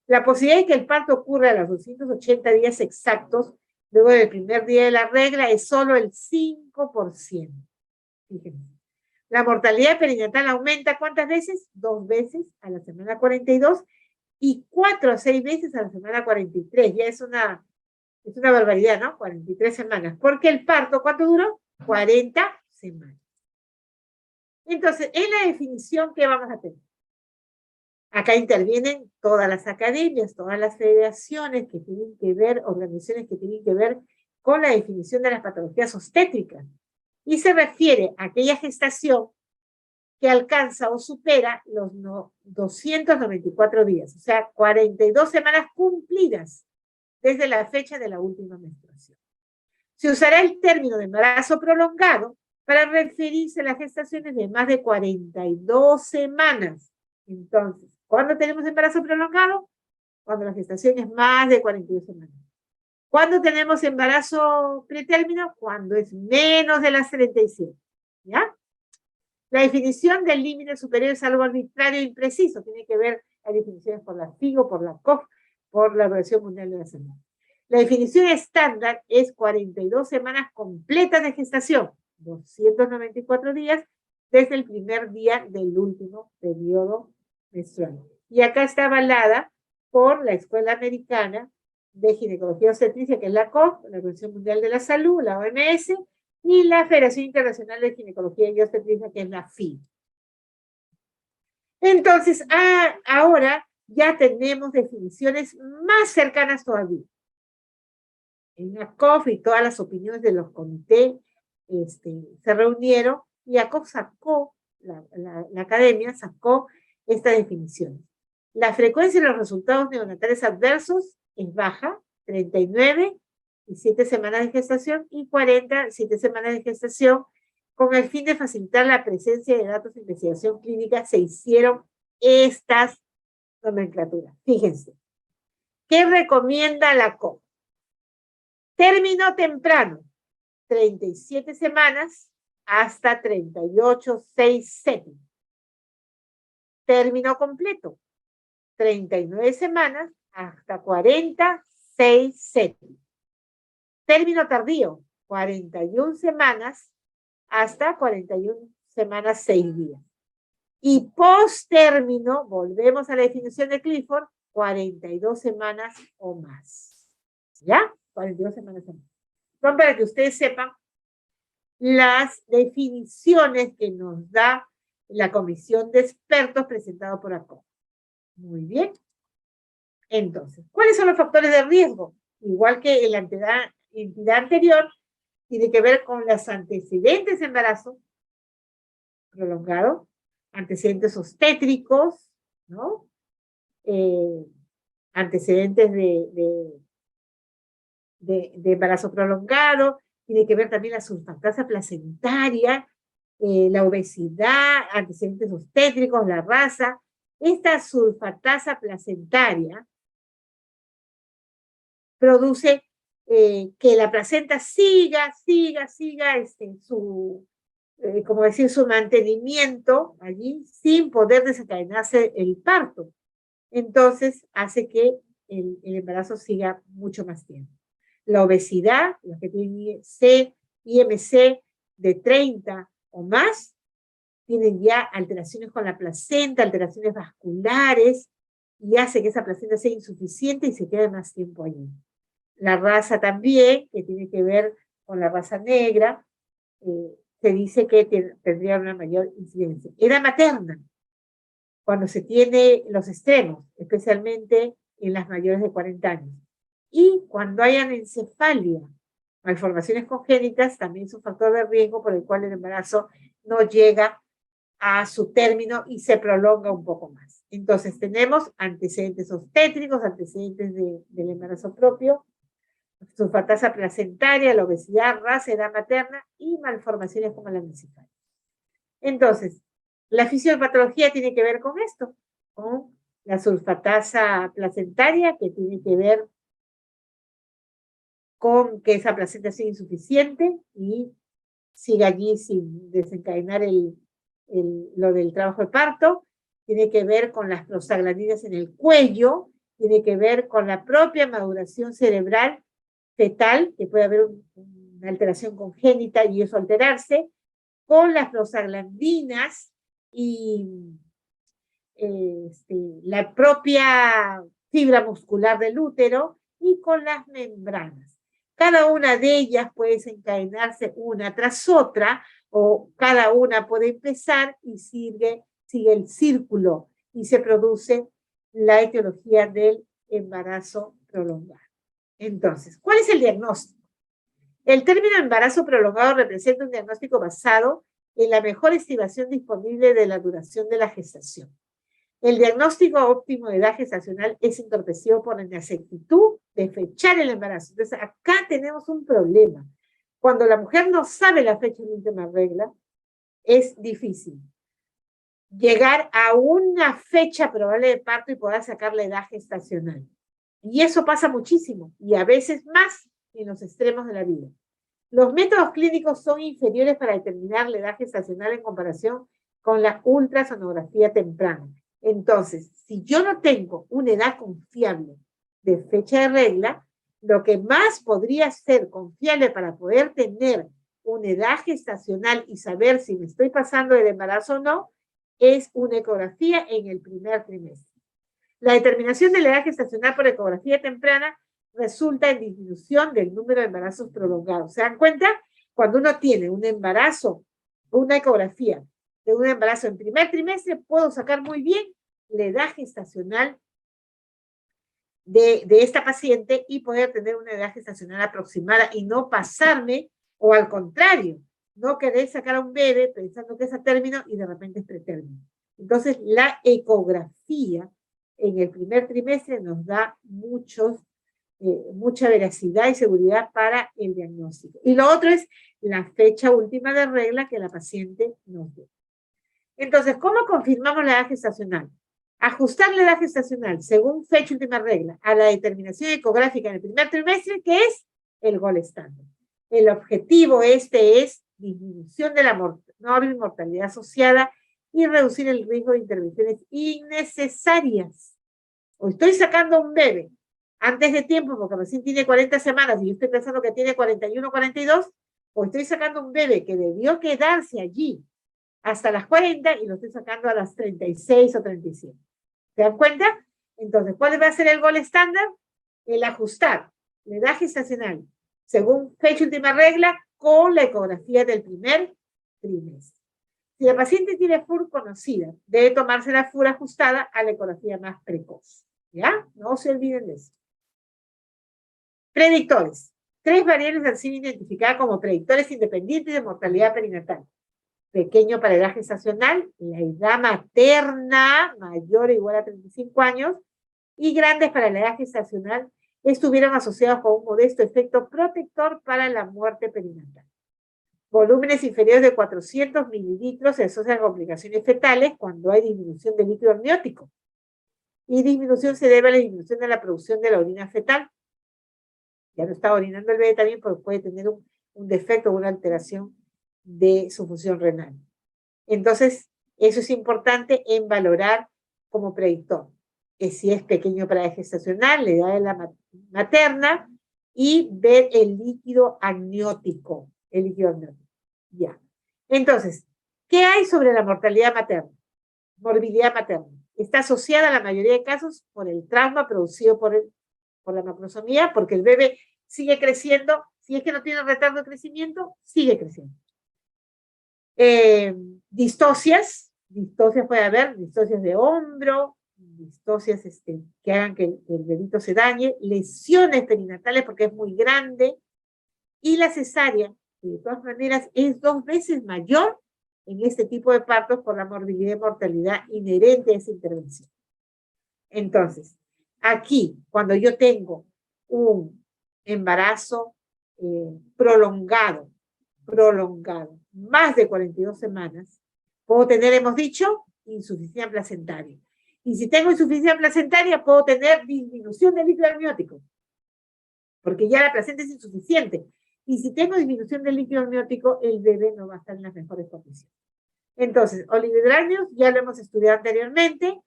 Speaker 2: La posibilidad de que el parto ocurra a los 280 días exactos, luego del primer día de la regla, es solo el 5%. Fíjense. La mortalidad perinatal aumenta ¿cuántas veces? 2 veces a la semana 42 y 4 a 6 veces a la semana 43. Ya es una barbaridad, ¿no? 43 semanas. Porque el parto, ¿cuánto duró? 40 semanas. Entonces, en la definición, ¿qué vamos a tener? Acá intervienen todas las academias, todas las federaciones que tienen que ver, organizaciones que tienen que ver con la definición de las patologías obstétricas. Y se refiere a aquella gestación que alcanza o supera los 294 días, o sea, 42 semanas cumplidas desde la fecha de la última menstruación. Se usará el término de embarazo prolongado para referirse a las gestaciones de más de 42 semanas. Entonces, ¿cuándo tenemos embarazo prolongado? Cuando la gestación es más de 42 semanas. ¿Cuándo tenemos embarazo pretérmino? Cuando es menos de las 37. ¿Ya? La definición del límite superior es algo arbitrario e impreciso. Tiene que ver las definiciones por la FIGO, por la COF, por la Organización Mundial de la Salud. La definición estándar es 42 semanas completas de gestación, 294 días, desde el primer día del último periodo menstrual. Y acá está avalada por la Escuela Americana de Ginecología y Obstetricia, que es la COG, la Organización Mundial de la Salud, la OMS, y la Federación Internacional de Ginecología y Obstetricia, que es la FI. Entonces, ahora ya tenemos definiciones más cercanas todavía. En la COF y todas las opiniones de los comités se reunieron y ACOF sacó, la academia sacó esta definición. La frecuencia de los resultados neonatales adversos es baja, 39 y 7 semanas de gestación y 40, 7 semanas de gestación. Con el fin de facilitar la presencia de datos de investigación clínica, se hicieron estas nomenclaturas. Fíjense, ¿qué recomienda la COF? Término temprano, 37 semanas hasta 38, 6 séptimas. Término completo, 39 semanas hasta 40, 6 séptimas. Término tardío, 41 semanas hasta 41 semanas, 6 días. Y post-término, volvemos a la definición de Clifford, 42 semanas o más. ¿Ya? 42 semanas o más. Son para que ustedes sepan las definiciones que nos da la comisión de expertos presentada por ACOF. Muy bien. Entonces, ¿cuáles son los factores de riesgo? Igual que en la entidad anterior, tiene que ver con los antecedentes de embarazo prolongado, antecedentes obstétricos, ¿no? Antecedentes de embarazo prolongado, tiene que ver también la sulfatasa placentaria, la obesidad, antecedentes obstétricos, la raza. Esta sulfatasa placentaria produce que la placenta siga como decir, su mantenimiento allí sin poder desencadenarse el parto. Entonces hace que el embarazo siga mucho más tiempo. La obesidad, los que tienen IMC de 30 o más, tienen ya alteraciones con la placenta, alteraciones vasculares, y hace que esa placenta sea insuficiente y se quede más tiempo allí. La raza también, que tiene que ver con la raza negra, se dice que tendría una mayor incidencia. Edad materna, cuando se tiene los extremos, especialmente en las mayores de 40 años. Y cuando hay anencefalia, malformaciones congénitas, también es un factor de riesgo por el cual el embarazo no llega a su término y se prolonga un poco más. Entonces tenemos antecedentes obstétricos, antecedentes del embarazo propio, sulfatasa placentaria, la obesidad, raza, edad materna y malformaciones como la anencefalia. Entonces, la fisiopatología tiene que ver con esto, con la sulfatasa placentaria, que tiene que ver con que esa placenta sea insuficiente y siga allí sin desencadenar lo del trabajo de parto. Tiene que ver con las prostaglandinas en el cuello, tiene que ver con la propia maduración cerebral fetal, que puede haber una alteración congénita y eso alterarse, con las prostaglandinas y la propia fibra muscular del útero y con las membranas. Cada una de ellas puede desencadenarse una tras otra o cada una puede empezar y sigue el círculo y se produce la etiología del embarazo prolongado. Entonces, ¿cuál es el diagnóstico? El término embarazo prolongado representa un diagnóstico basado en la mejor estimación disponible de la duración de la gestación. El diagnóstico óptimo de edad gestacional es entorpecido por la inexactitud de fechar el embarazo. Entonces, acá tenemos un problema. Cuando la mujer no sabe la fecha de la última regla, es difícil llegar a una fecha probable de parto y poder sacar la edad gestacional. Y eso pasa muchísimo, y a veces más en los extremos de la vida. Los métodos clínicos son inferiores para determinar la edad gestacional en comparación con la ultrasonografía temprana. Entonces, si yo no tengo una edad confiable de fecha de regla, lo que más podría ser confiable para poder tener una edad gestacional y saber si me estoy pasando del embarazo o no, es una ecografía en el primer trimestre. La determinación de la edad gestacional por ecografía temprana resulta en disminución del número de embarazos prolongados. ¿Se dan cuenta? Cuando uno tiene un embarazo, una ecografía de un embarazo en primer trimestre, puedo sacar muy bien la edad gestacional de esta paciente y poder tener una edad gestacional aproximada y no pasarme, o al contrario, no querer sacar a un bebé pensando que es a término y de repente es pretérmino. Entonces, la ecografía en el primer trimestre nos da mucha veracidad y seguridad para el diagnóstico. Y lo otro es la fecha última de regla que la paciente nos dio. Entonces, ¿cómo confirmamos la edad gestacional? Ajustar la edad gestacional según fecha última regla a la determinación ecográfica en el primer trimestre, que es el gol estándar. El objetivo es disminución de la mortalidad asociada y reducir el riesgo de intervenciones innecesarias. O estoy sacando un bebé antes de tiempo porque recién tiene 40 semanas y yo estoy pensando que tiene 41, 42, o estoy sacando un bebé que debió quedarse allí hasta las 40 y lo estoy sacando a las 36 o 37. ¿Se dan cuenta? Entonces, ¿cuál va a ser el gol estándar? El ajustar la edad gestacional según fecha última regla con la ecografía del primer trimestre. Si la paciente tiene FUR conocida, debe tomarse la FUR ajustada a la ecografía más precoz. ¿Ya? No se olviden de eso. Predictores. 3 variables han sido identificadas como predictores independientes de mortalidad perinatal. Pequeño para edad gestacional, la edad materna mayor o igual a 35 años, y grandes para la edad gestacional, estuvieron asociados con un modesto efecto protector para la muerte perinatal. Volúmenes inferiores de 400 mililitros se asocian a complicaciones fetales cuando hay disminución del líquido amniótico. Y disminución se debe a la disminución de la producción de la orina fetal. Ya no está orinando el bebé también porque puede tener un defecto o una alteración de su función renal. Entonces, eso es importante en valorar como predictor, que si es pequeño para la gestacional, la edad de la materna, y ver el líquido amniótico. Ya. Entonces, ¿qué hay sobre la mortalidad materna? Morbilidad materna. Está asociada a la mayoría de casos por el trauma producido por la macrosomía, porque el bebé sigue creciendo. Si es que no tiene retardo de crecimiento, sigue creciendo. Distocias puede haber, distocias de hombro, distocias que hagan que el bebito se dañe, lesiones perinatales porque es muy grande, y la cesárea, que de todas maneras es 2 veces mayor en este tipo de partos por la morbilidad y mortalidad inherente a esa intervención. Entonces, aquí, cuando yo tengo un embarazo prolongado, más de 42 semanas, puedo tener, hemos dicho, insuficiencia placentaria. Y si tengo insuficiencia placentaria, puedo tener disminución del líquido amniótico, porque ya la placenta es insuficiente. Y si tengo disminución del líquido amniótico, el bebé no va a estar en las mejores condiciones. Entonces, oligohidráneos, ya lo hemos estudiado anteriormente,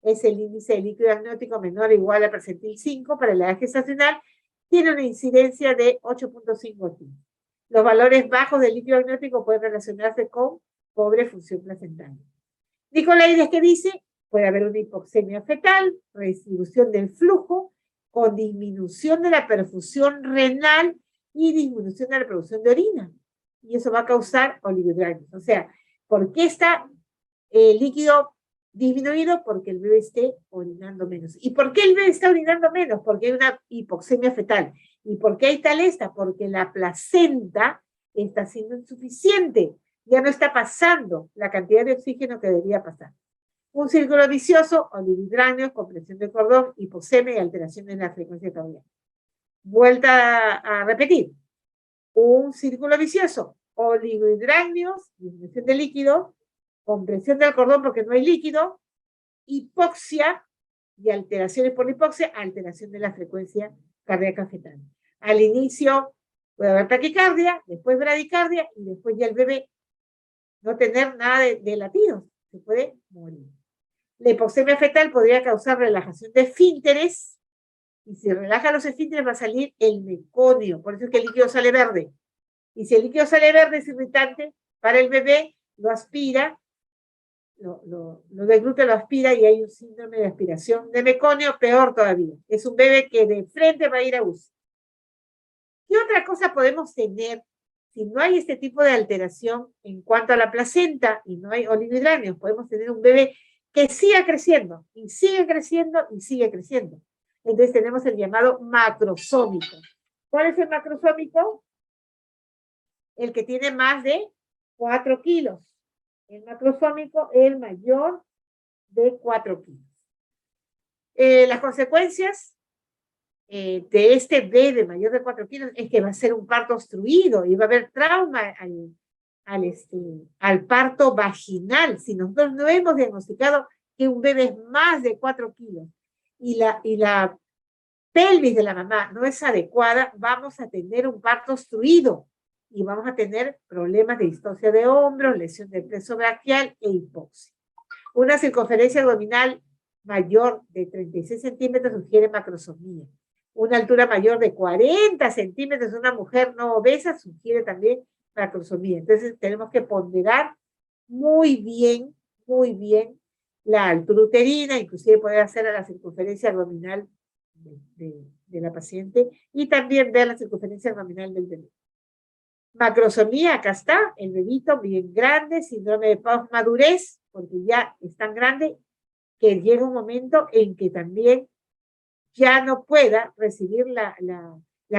Speaker 2: es el índice de líquido amniótico menor o igual a percentil 5 para la edad gestacional, tiene una incidencia de 8.5 aquí. Los valores bajos del líquido amniótico pueden relacionarse con pobre función placentaria. Nicolaides, ¿qué dice? Puede haber una hipoxemia fetal, redistribución del flujo, con disminución de la perfusión renal y disminución de la producción de orina. Y eso va a causar oligohidráneos. O sea, ¿por qué está el líquido disminuido? Porque el bebé esté orinando menos. ¿Y por qué el bebé está orinando menos? Porque hay una hipoxemia fetal. ¿Y por qué hay tal esta? Porque la placenta está siendo insuficiente. Ya no está pasando la cantidad de oxígeno que debería pasar. Un círculo vicioso, oligohidráneos, compresión del cordón, hipoxemia y alteraciones en la frecuencia cardíaca. Vuelta a repetir. Un círculo vicioso, oligohidráneos, disminución de líquido, compresión del cordón porque no hay líquido, hipoxia y alteraciones por la hipoxia, alteración de la frecuencia cardíaca fetal. Al inicio puede haber taquicardia, después bradicardia y después ya el bebé no tener nada de latidos, se puede morir. La hipoxemia fetal podría causar relajación de esfínteres, y si relaja los esfínteres va a salir el meconio, por eso es que el líquido sale verde. Y si el líquido sale verde es irritante para el bebé, lo aspira del glúteo lo aspira y hay un síndrome de aspiración de meconio, peor todavía. Es un bebé que de frente va a ir a UCI. ¿Qué otra cosa podemos tener si no hay este tipo de alteración en cuanto a la placenta y no hay oligohidramios? Podemos tener un bebé que siga creciendo y sigue creciendo y sigue creciendo. Entonces tenemos el llamado macrosómico. ¿Cuál es el macrosómico? El que tiene más de 4 kilos. El macrosómico, el mayor de 4 kilos. Las consecuencias de este bebé mayor de 4 kilos es que va a ser un parto obstruido y va a haber trauma al parto vaginal. Si nosotros no hemos diagnosticado que un bebé es más de 4 kilos y la pelvis de la mamá no es adecuada, vamos a tener un parto obstruido y vamos a tener problemas de distocia de hombros, lesión del plexo braquial e hipoxia. Una circunferencia abdominal mayor de 36 centímetros sugiere macrosomía. Una altura mayor de 40 centímetros de una mujer no obesa sugiere también macrosomía. Entonces tenemos que ponderar muy bien la altura uterina, inclusive poder hacer a la circunferencia abdominal de la paciente y también ver la circunferencia abdominal del bebé. Macrosomía, acá está, el bebito bien grande, síndrome de posmadurez, porque ya es tan grande que llega un momento en que también ya no pueda recibir la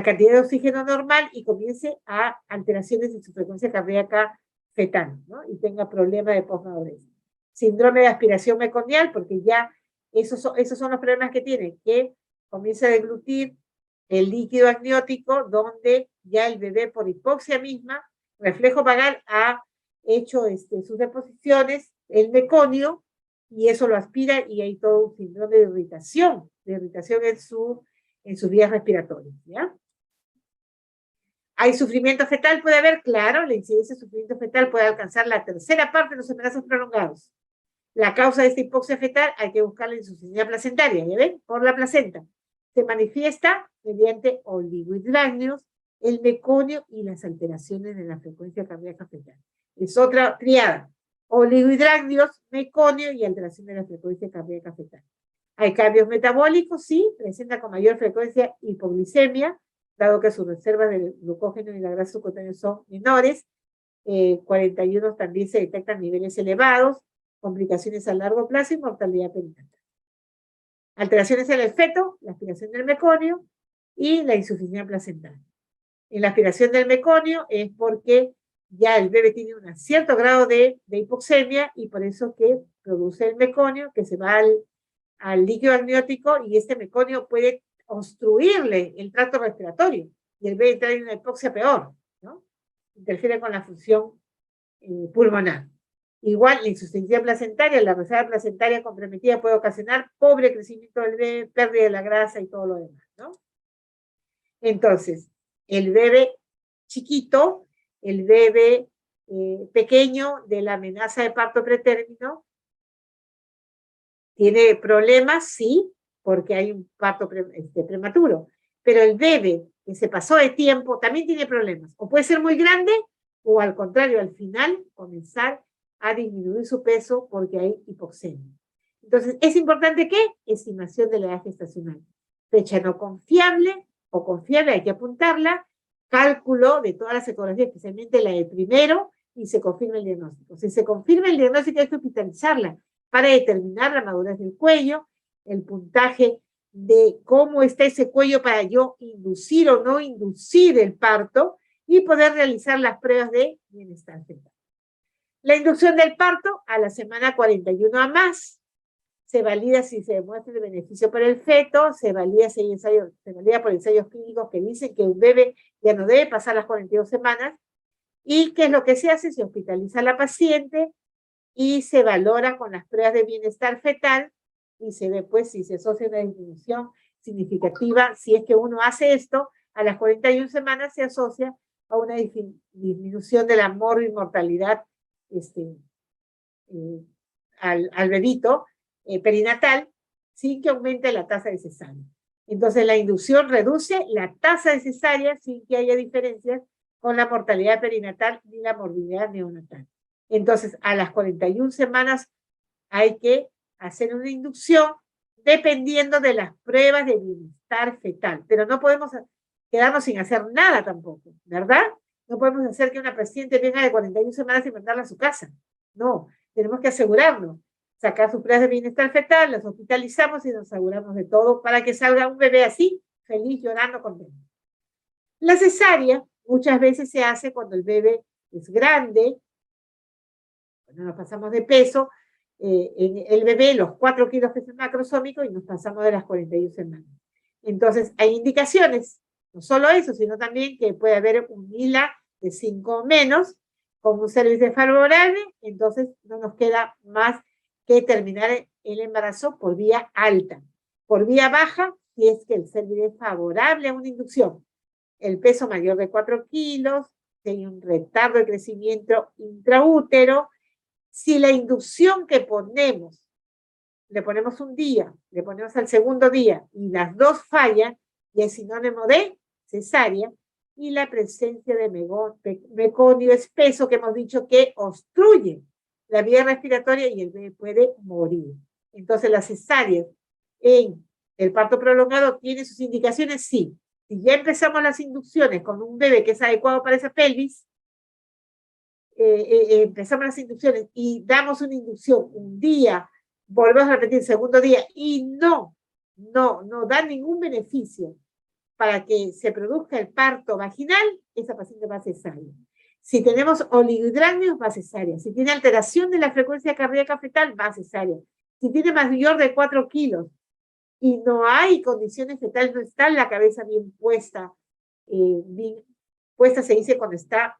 Speaker 2: cantidad de oxígeno normal y comience a alteraciones en su frecuencia cardíaca fetal, ¿no? Y tenga problemas de posmadurez. Síndrome de aspiración meconial, porque ya esos son los problemas que tiene, que comienza a deglutir el líquido amniótico, donde ya el bebé por hipoxia misma, reflejo vagal, ha hecho sus deposiciones, el meconio, y eso lo aspira y hay todo un síndrome de irritación en sus vías respiratorias, ¿ya? ¿Hay sufrimiento fetal? Puede haber, claro, la incidencia de sufrimiento fetal puede alcanzar la tercera parte de los embarazos prolongados. La causa de esta hipoxia fetal hay que buscar la insuficiencia placentaria, ¿ya ven? Por la placenta. Se manifiesta mediante oligohidramios, el meconio y las alteraciones de la frecuencia cardíaca fetal. Es otra triada. Oligohidramios, meconio y alteración de la frecuencia cardíaca fetal. Hay cambios metabólicos, sí, presenta con mayor frecuencia hipoglicemia, dado que sus reservas de glucógeno y la grasa subcutánea son menores. 41 también se detectan niveles elevados, complicaciones a largo plazo y mortalidad perinatal. Alteraciones en el feto, la aspiración del meconio y la insuficiencia placentaria. En la aspiración del meconio es porque ya el bebé tiene un cierto grado de hipoxemia y por eso que produce el meconio que se va al líquido amniótico y este meconio puede obstruirle el tracto respiratorio y el bebé trae una hipoxia peor, ¿no? Interfiere con la función pulmonar. Igual, la insuficiencia placentaria, la reserva placentaria comprometida puede ocasionar pobre crecimiento del bebé, pérdida de la grasa y todo lo demás, ¿no? Entonces, el bebé chiquito, el bebé pequeño de la amenaza de parto pretérmino, tiene problemas, sí, porque hay un parto prematuro, pero el bebé que se pasó de tiempo también tiene problemas, o puede ser muy grande, o al contrario, al final comenzar a disminuir su peso porque hay hipoxemia. Entonces, es importante que estimación de la edad gestacional. Fecha no confiable o confiable, hay que apuntarla. Cálculo de todas las ecografías, especialmente la del primero, y se confirma el diagnóstico. Si se confirma el diagnóstico, hay que hospitalizarla para determinar la madurez del cuello, el puntaje de cómo está ese cuello para yo inducir o no inducir el parto y poder realizar las pruebas de bienestar fetal. La inducción del parto a la semana 41 a más. Se valida si se demuestra el beneficio para el feto, se valida por ensayos clínicos que dicen que un bebé ya no debe pasar las 42 semanas. ¿Y qué es lo que se hace? Se hospitaliza a la paciente y se valora con las pruebas de bienestar fetal y se ve pues si se asocia una disminución significativa. Si es que uno hace esto, a las 41 semanas se asocia a una disminución de la mortalidad al bebito perinatal sin que aumente la tasa de cesárea. Entonces la inducción reduce la tasa de cesárea sin que haya diferencias con la mortalidad perinatal ni la morbilidad neonatal. Entonces a las 41 semanas hay que hacer una inducción dependiendo de las pruebas de bienestar fetal. Pero no podemos quedarnos sin hacer nada tampoco, ¿verdad? No podemos hacer que una paciente venga de 41 semanas y mandarla a su casa. No, tenemos que asegurarnos. Sacar sus pruebas de bienestar fetal, las hospitalizamos y nos aseguramos de todo para que salga un bebé así, feliz, llorando, contento. La cesárea muchas veces se hace cuando el bebé es grande, cuando nos pasamos de peso, en el bebé los 4 kilos que es el macrosómico y nos pasamos de las 41 semanas. Entonces, hay indicaciones, no solo eso, sino también que puede haber un ILA de 5 o menos, con un servicio favorable, entonces no nos queda más que terminar el embarazo por vía alta. Por vía baja, si es que el servicio es favorable a una inducción. El peso mayor de 4 kilos, si hay un retardo de crecimiento intraútero, si la inducción que ponemos, le ponemos un día, le ponemos al segundo día y las dos fallan, y es sinónimo de cesárea, y la presencia de meconio espeso que hemos dicho que obstruye la vía respiratoria y el bebé puede morir. Entonces la cesárea en el parto prolongado tiene sus indicaciones, sí. Si ya empezamos las inducciones con un bebé que es adecuado para esa pelvis, empezamos las inducciones y damos una inducción un día, volvemos a repetir el segundo día y no da ningún beneficio para que se produzca el parto vaginal, esa paciente va a cesárea. Si tenemos oligohidramios, va a cesárea. Si tiene alteración de la frecuencia cardíaca fetal, va a cesárea. Si tiene mayor de 4 kilos y no hay condiciones fetales, no está la cabeza bien puesta se dice cuando está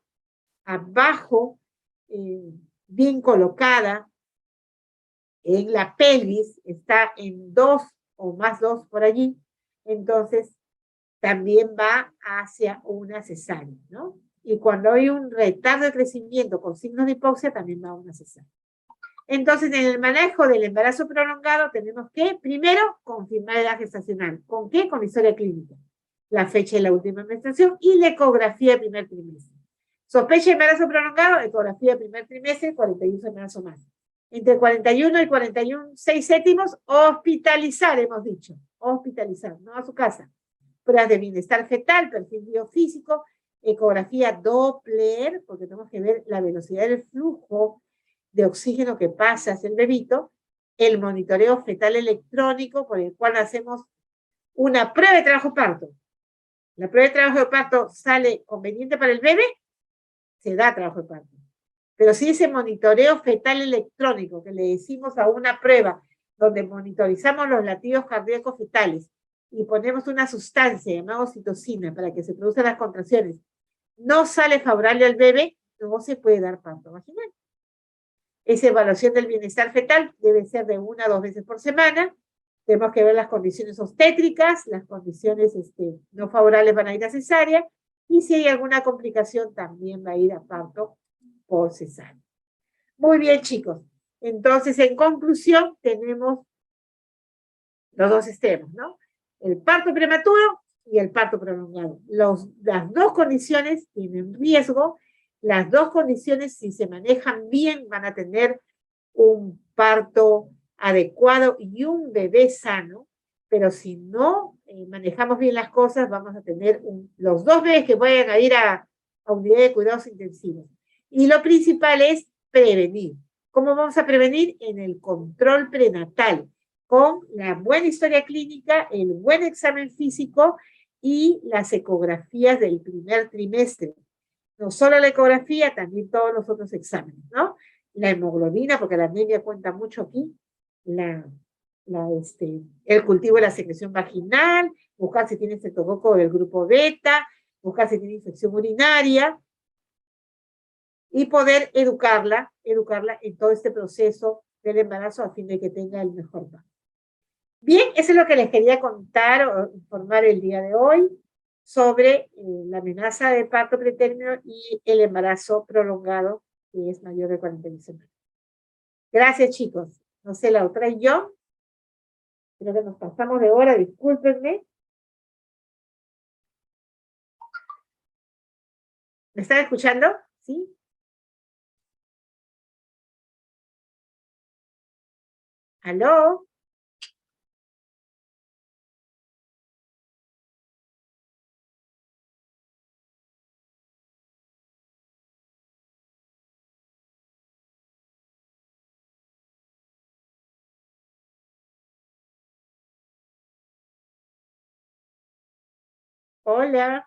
Speaker 2: abajo, bien colocada, en la pelvis, está en 2 o más 2 por allí, entonces también va hacia una cesárea, ¿no? Y cuando hay un retardo de crecimiento con signos de hipoxia, también va a una cesárea. Entonces, en el manejo del embarazo prolongado tenemos que, primero, confirmar edad gestacional. ¿Con qué? Con historia clínica. La fecha de la última menstruación y la ecografía del primer trimestre. Sospecha de embarazo prolongado, ecografía del primer trimestre, 41 semanas o más. Entre 41 y 41, 6 séptimos, hospitalizar, hemos dicho. Hospitalizar, no a su casa. Pruebas de bienestar fetal, perfil biofísico, ecografía Doppler, porque tenemos que ver la velocidad del flujo de oxígeno que pasa hacia el bebito, el monitoreo fetal electrónico, por el cual hacemos una prueba de trabajo parto. La prueba de trabajo de parto sale conveniente para el bebé, se da trabajo de parto. Pero si ese monitoreo fetal electrónico que le decimos a una prueba donde monitorizamos los latidos cardíacos fetales y ponemos una sustancia llamada oxitocina para que se produzcan las contracciones, no sale favorable al bebé, no se puede dar parto vaginal. Esa evaluación del bienestar fetal debe ser de 1 a 2 veces por semana. Tenemos que ver las condiciones obstétricas, las condiciones no favorables van a ir a cesárea, y si hay alguna complicación también va a ir a parto por cesárea. Muy bien, chicos. Entonces, en conclusión, tenemos los dos extremos, ¿no? El parto prematuro y el parto prolongado. Las dos condiciones tienen riesgo. Las dos condiciones, si se manejan bien, van a tener un parto adecuado y un bebé sano, pero si no manejamos bien las cosas, vamos a tener los dos bebés que vayan a ir a unidad de cuidados intensivos. Y lo principal es prevenir. ¿Cómo vamos a prevenir? En el control prenatal, con la buena historia clínica, el buen examen físico y las ecografías del primer trimestre. No solo la ecografía, también todos los otros exámenes, ¿no? La hemoglobina, porque la anemia cuenta mucho aquí, el cultivo de la secreción vaginal, buscar si tiene cetococo del grupo beta, buscar si tiene infección urinaria, y poder educarla en todo este proceso del embarazo a fin de que tenga el mejor parto. Bien, eso es lo que les quería contar o informar el día de hoy sobre la amenaza de parto pretérmino y el embarazo prolongado, que es mayor de 41 semanas. Gracias, chicos. No sé, la otra y yo. Creo que nos pasamos de hora, discúlpenme. ¿Me están escuchando? ¿Sí? ¿Aló? Hola.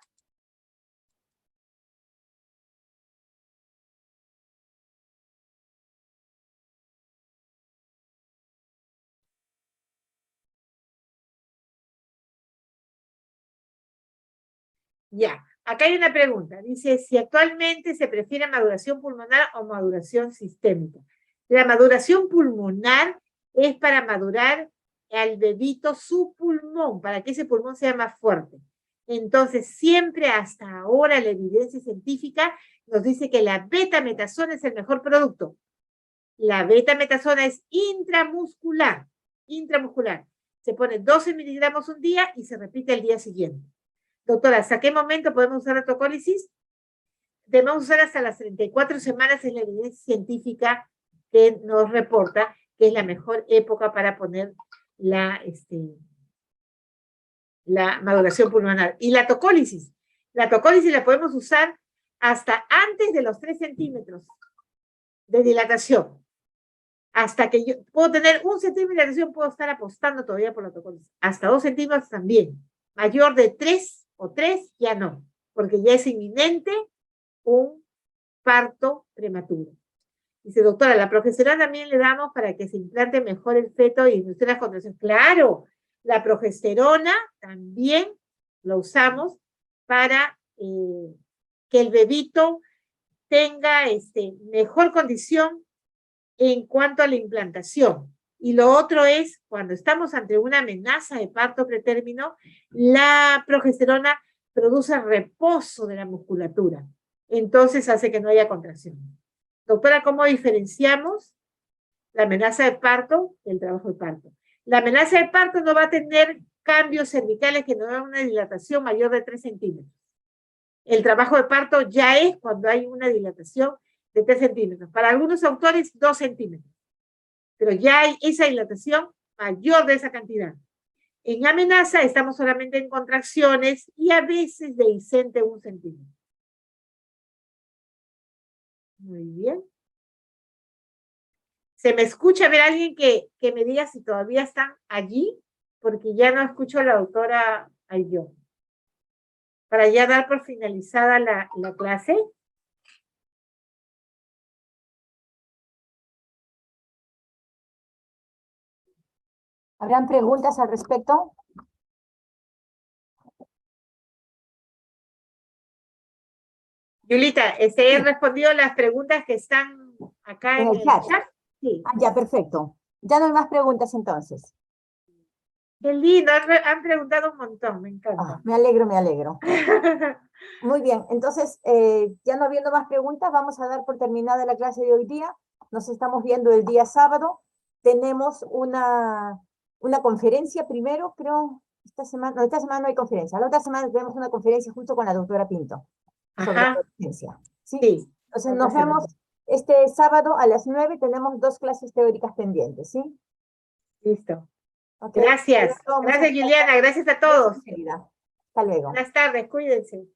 Speaker 2: Ya, acá hay una pregunta. Dice, si actualmente se prefiere maduración pulmonar o maduración sistémica. La maduración pulmonar es para madurar al bebito su pulmón, para que ese pulmón sea más fuerte. Entonces, siempre hasta ahora la evidencia científica nos dice que la betametasona es el mejor producto. La betametasona es intramuscular. Se pone 12 miligramos un día y se repite el día siguiente. Doctora, ¿hasta qué momento podemos usar autocólisis? Debemos usar hasta las 34 semanas, es la evidencia científica que nos reporta que es la mejor época para poner la maduración pulmonar. Y la autocólisis la podemos usar hasta antes de los 3 centímetros de dilatación. Hasta que yo puedo tener 1 centímetro de dilatación, puedo estar apostando todavía por la autocólisis. Hasta 2 centímetros también. Mayor de 3 o 3 ya no, porque ya es inminente un parto prematuro. Dice, doctora, la progesterona también le damos para que se implante mejor el feto y disminuir las contracciones. Claro, la progesterona también lo usamos para que el bebito tenga mejor condición en cuanto a la implantación. Y lo otro es, cuando estamos ante una amenaza de parto pretérmino, la progesterona produce reposo de la musculatura. Entonces hace que no haya contracción. Doctora, ¿cómo diferenciamos la amenaza de parto del trabajo de parto? La amenaza de parto no va a tener cambios cervicales que no dan una dilatación mayor de 3 centímetros. El trabajo de parto ya es cuando hay una dilatación de 3 centímetros. Para algunos autores, 2 centímetros. Pero ya hay esa dilatación mayor de esa cantidad. En amenaza estamos solamente en contracciones y a veces dehiscente 1 centímetro. Muy bien. ¿Se me escucha? A ver, alguien que me diga si todavía están allí, porque ya no escucho a la doctora Ayo. Para ya dar por finalizada la clase.
Speaker 1: ¿Habrán preguntas al respecto?
Speaker 2: Yulita, he respondido las preguntas que están acá
Speaker 1: En
Speaker 2: en
Speaker 1: el chat.
Speaker 2: Sí.
Speaker 1: Ah, ya, perfecto. Ya no hay más preguntas entonces.
Speaker 2: Qué lindo, han preguntado un montón, me encanta.
Speaker 1: Ah, me alegro, me alegro. Muy bien, entonces, ya no habiendo más preguntas, vamos a dar por terminada la clase de hoy día. Nos estamos viendo el día sábado. Tenemos una conferencia primero, creo, esta semana no hay conferencia. La otra semana tenemos una conferencia justo con la doctora Pinto sobre
Speaker 2: Ajá.
Speaker 1: adolescencia. ¿Sí?
Speaker 2: Sí.
Speaker 1: Entonces nos vemos este sábado a las 9, tenemos 2 clases teóricas pendientes, ¿sí?
Speaker 2: Listo.
Speaker 1: Okay.
Speaker 2: Gracias. Gracias, Juliana. Gracias a todos.
Speaker 1: Hasta luego.
Speaker 2: Buenas tardes, cuídense.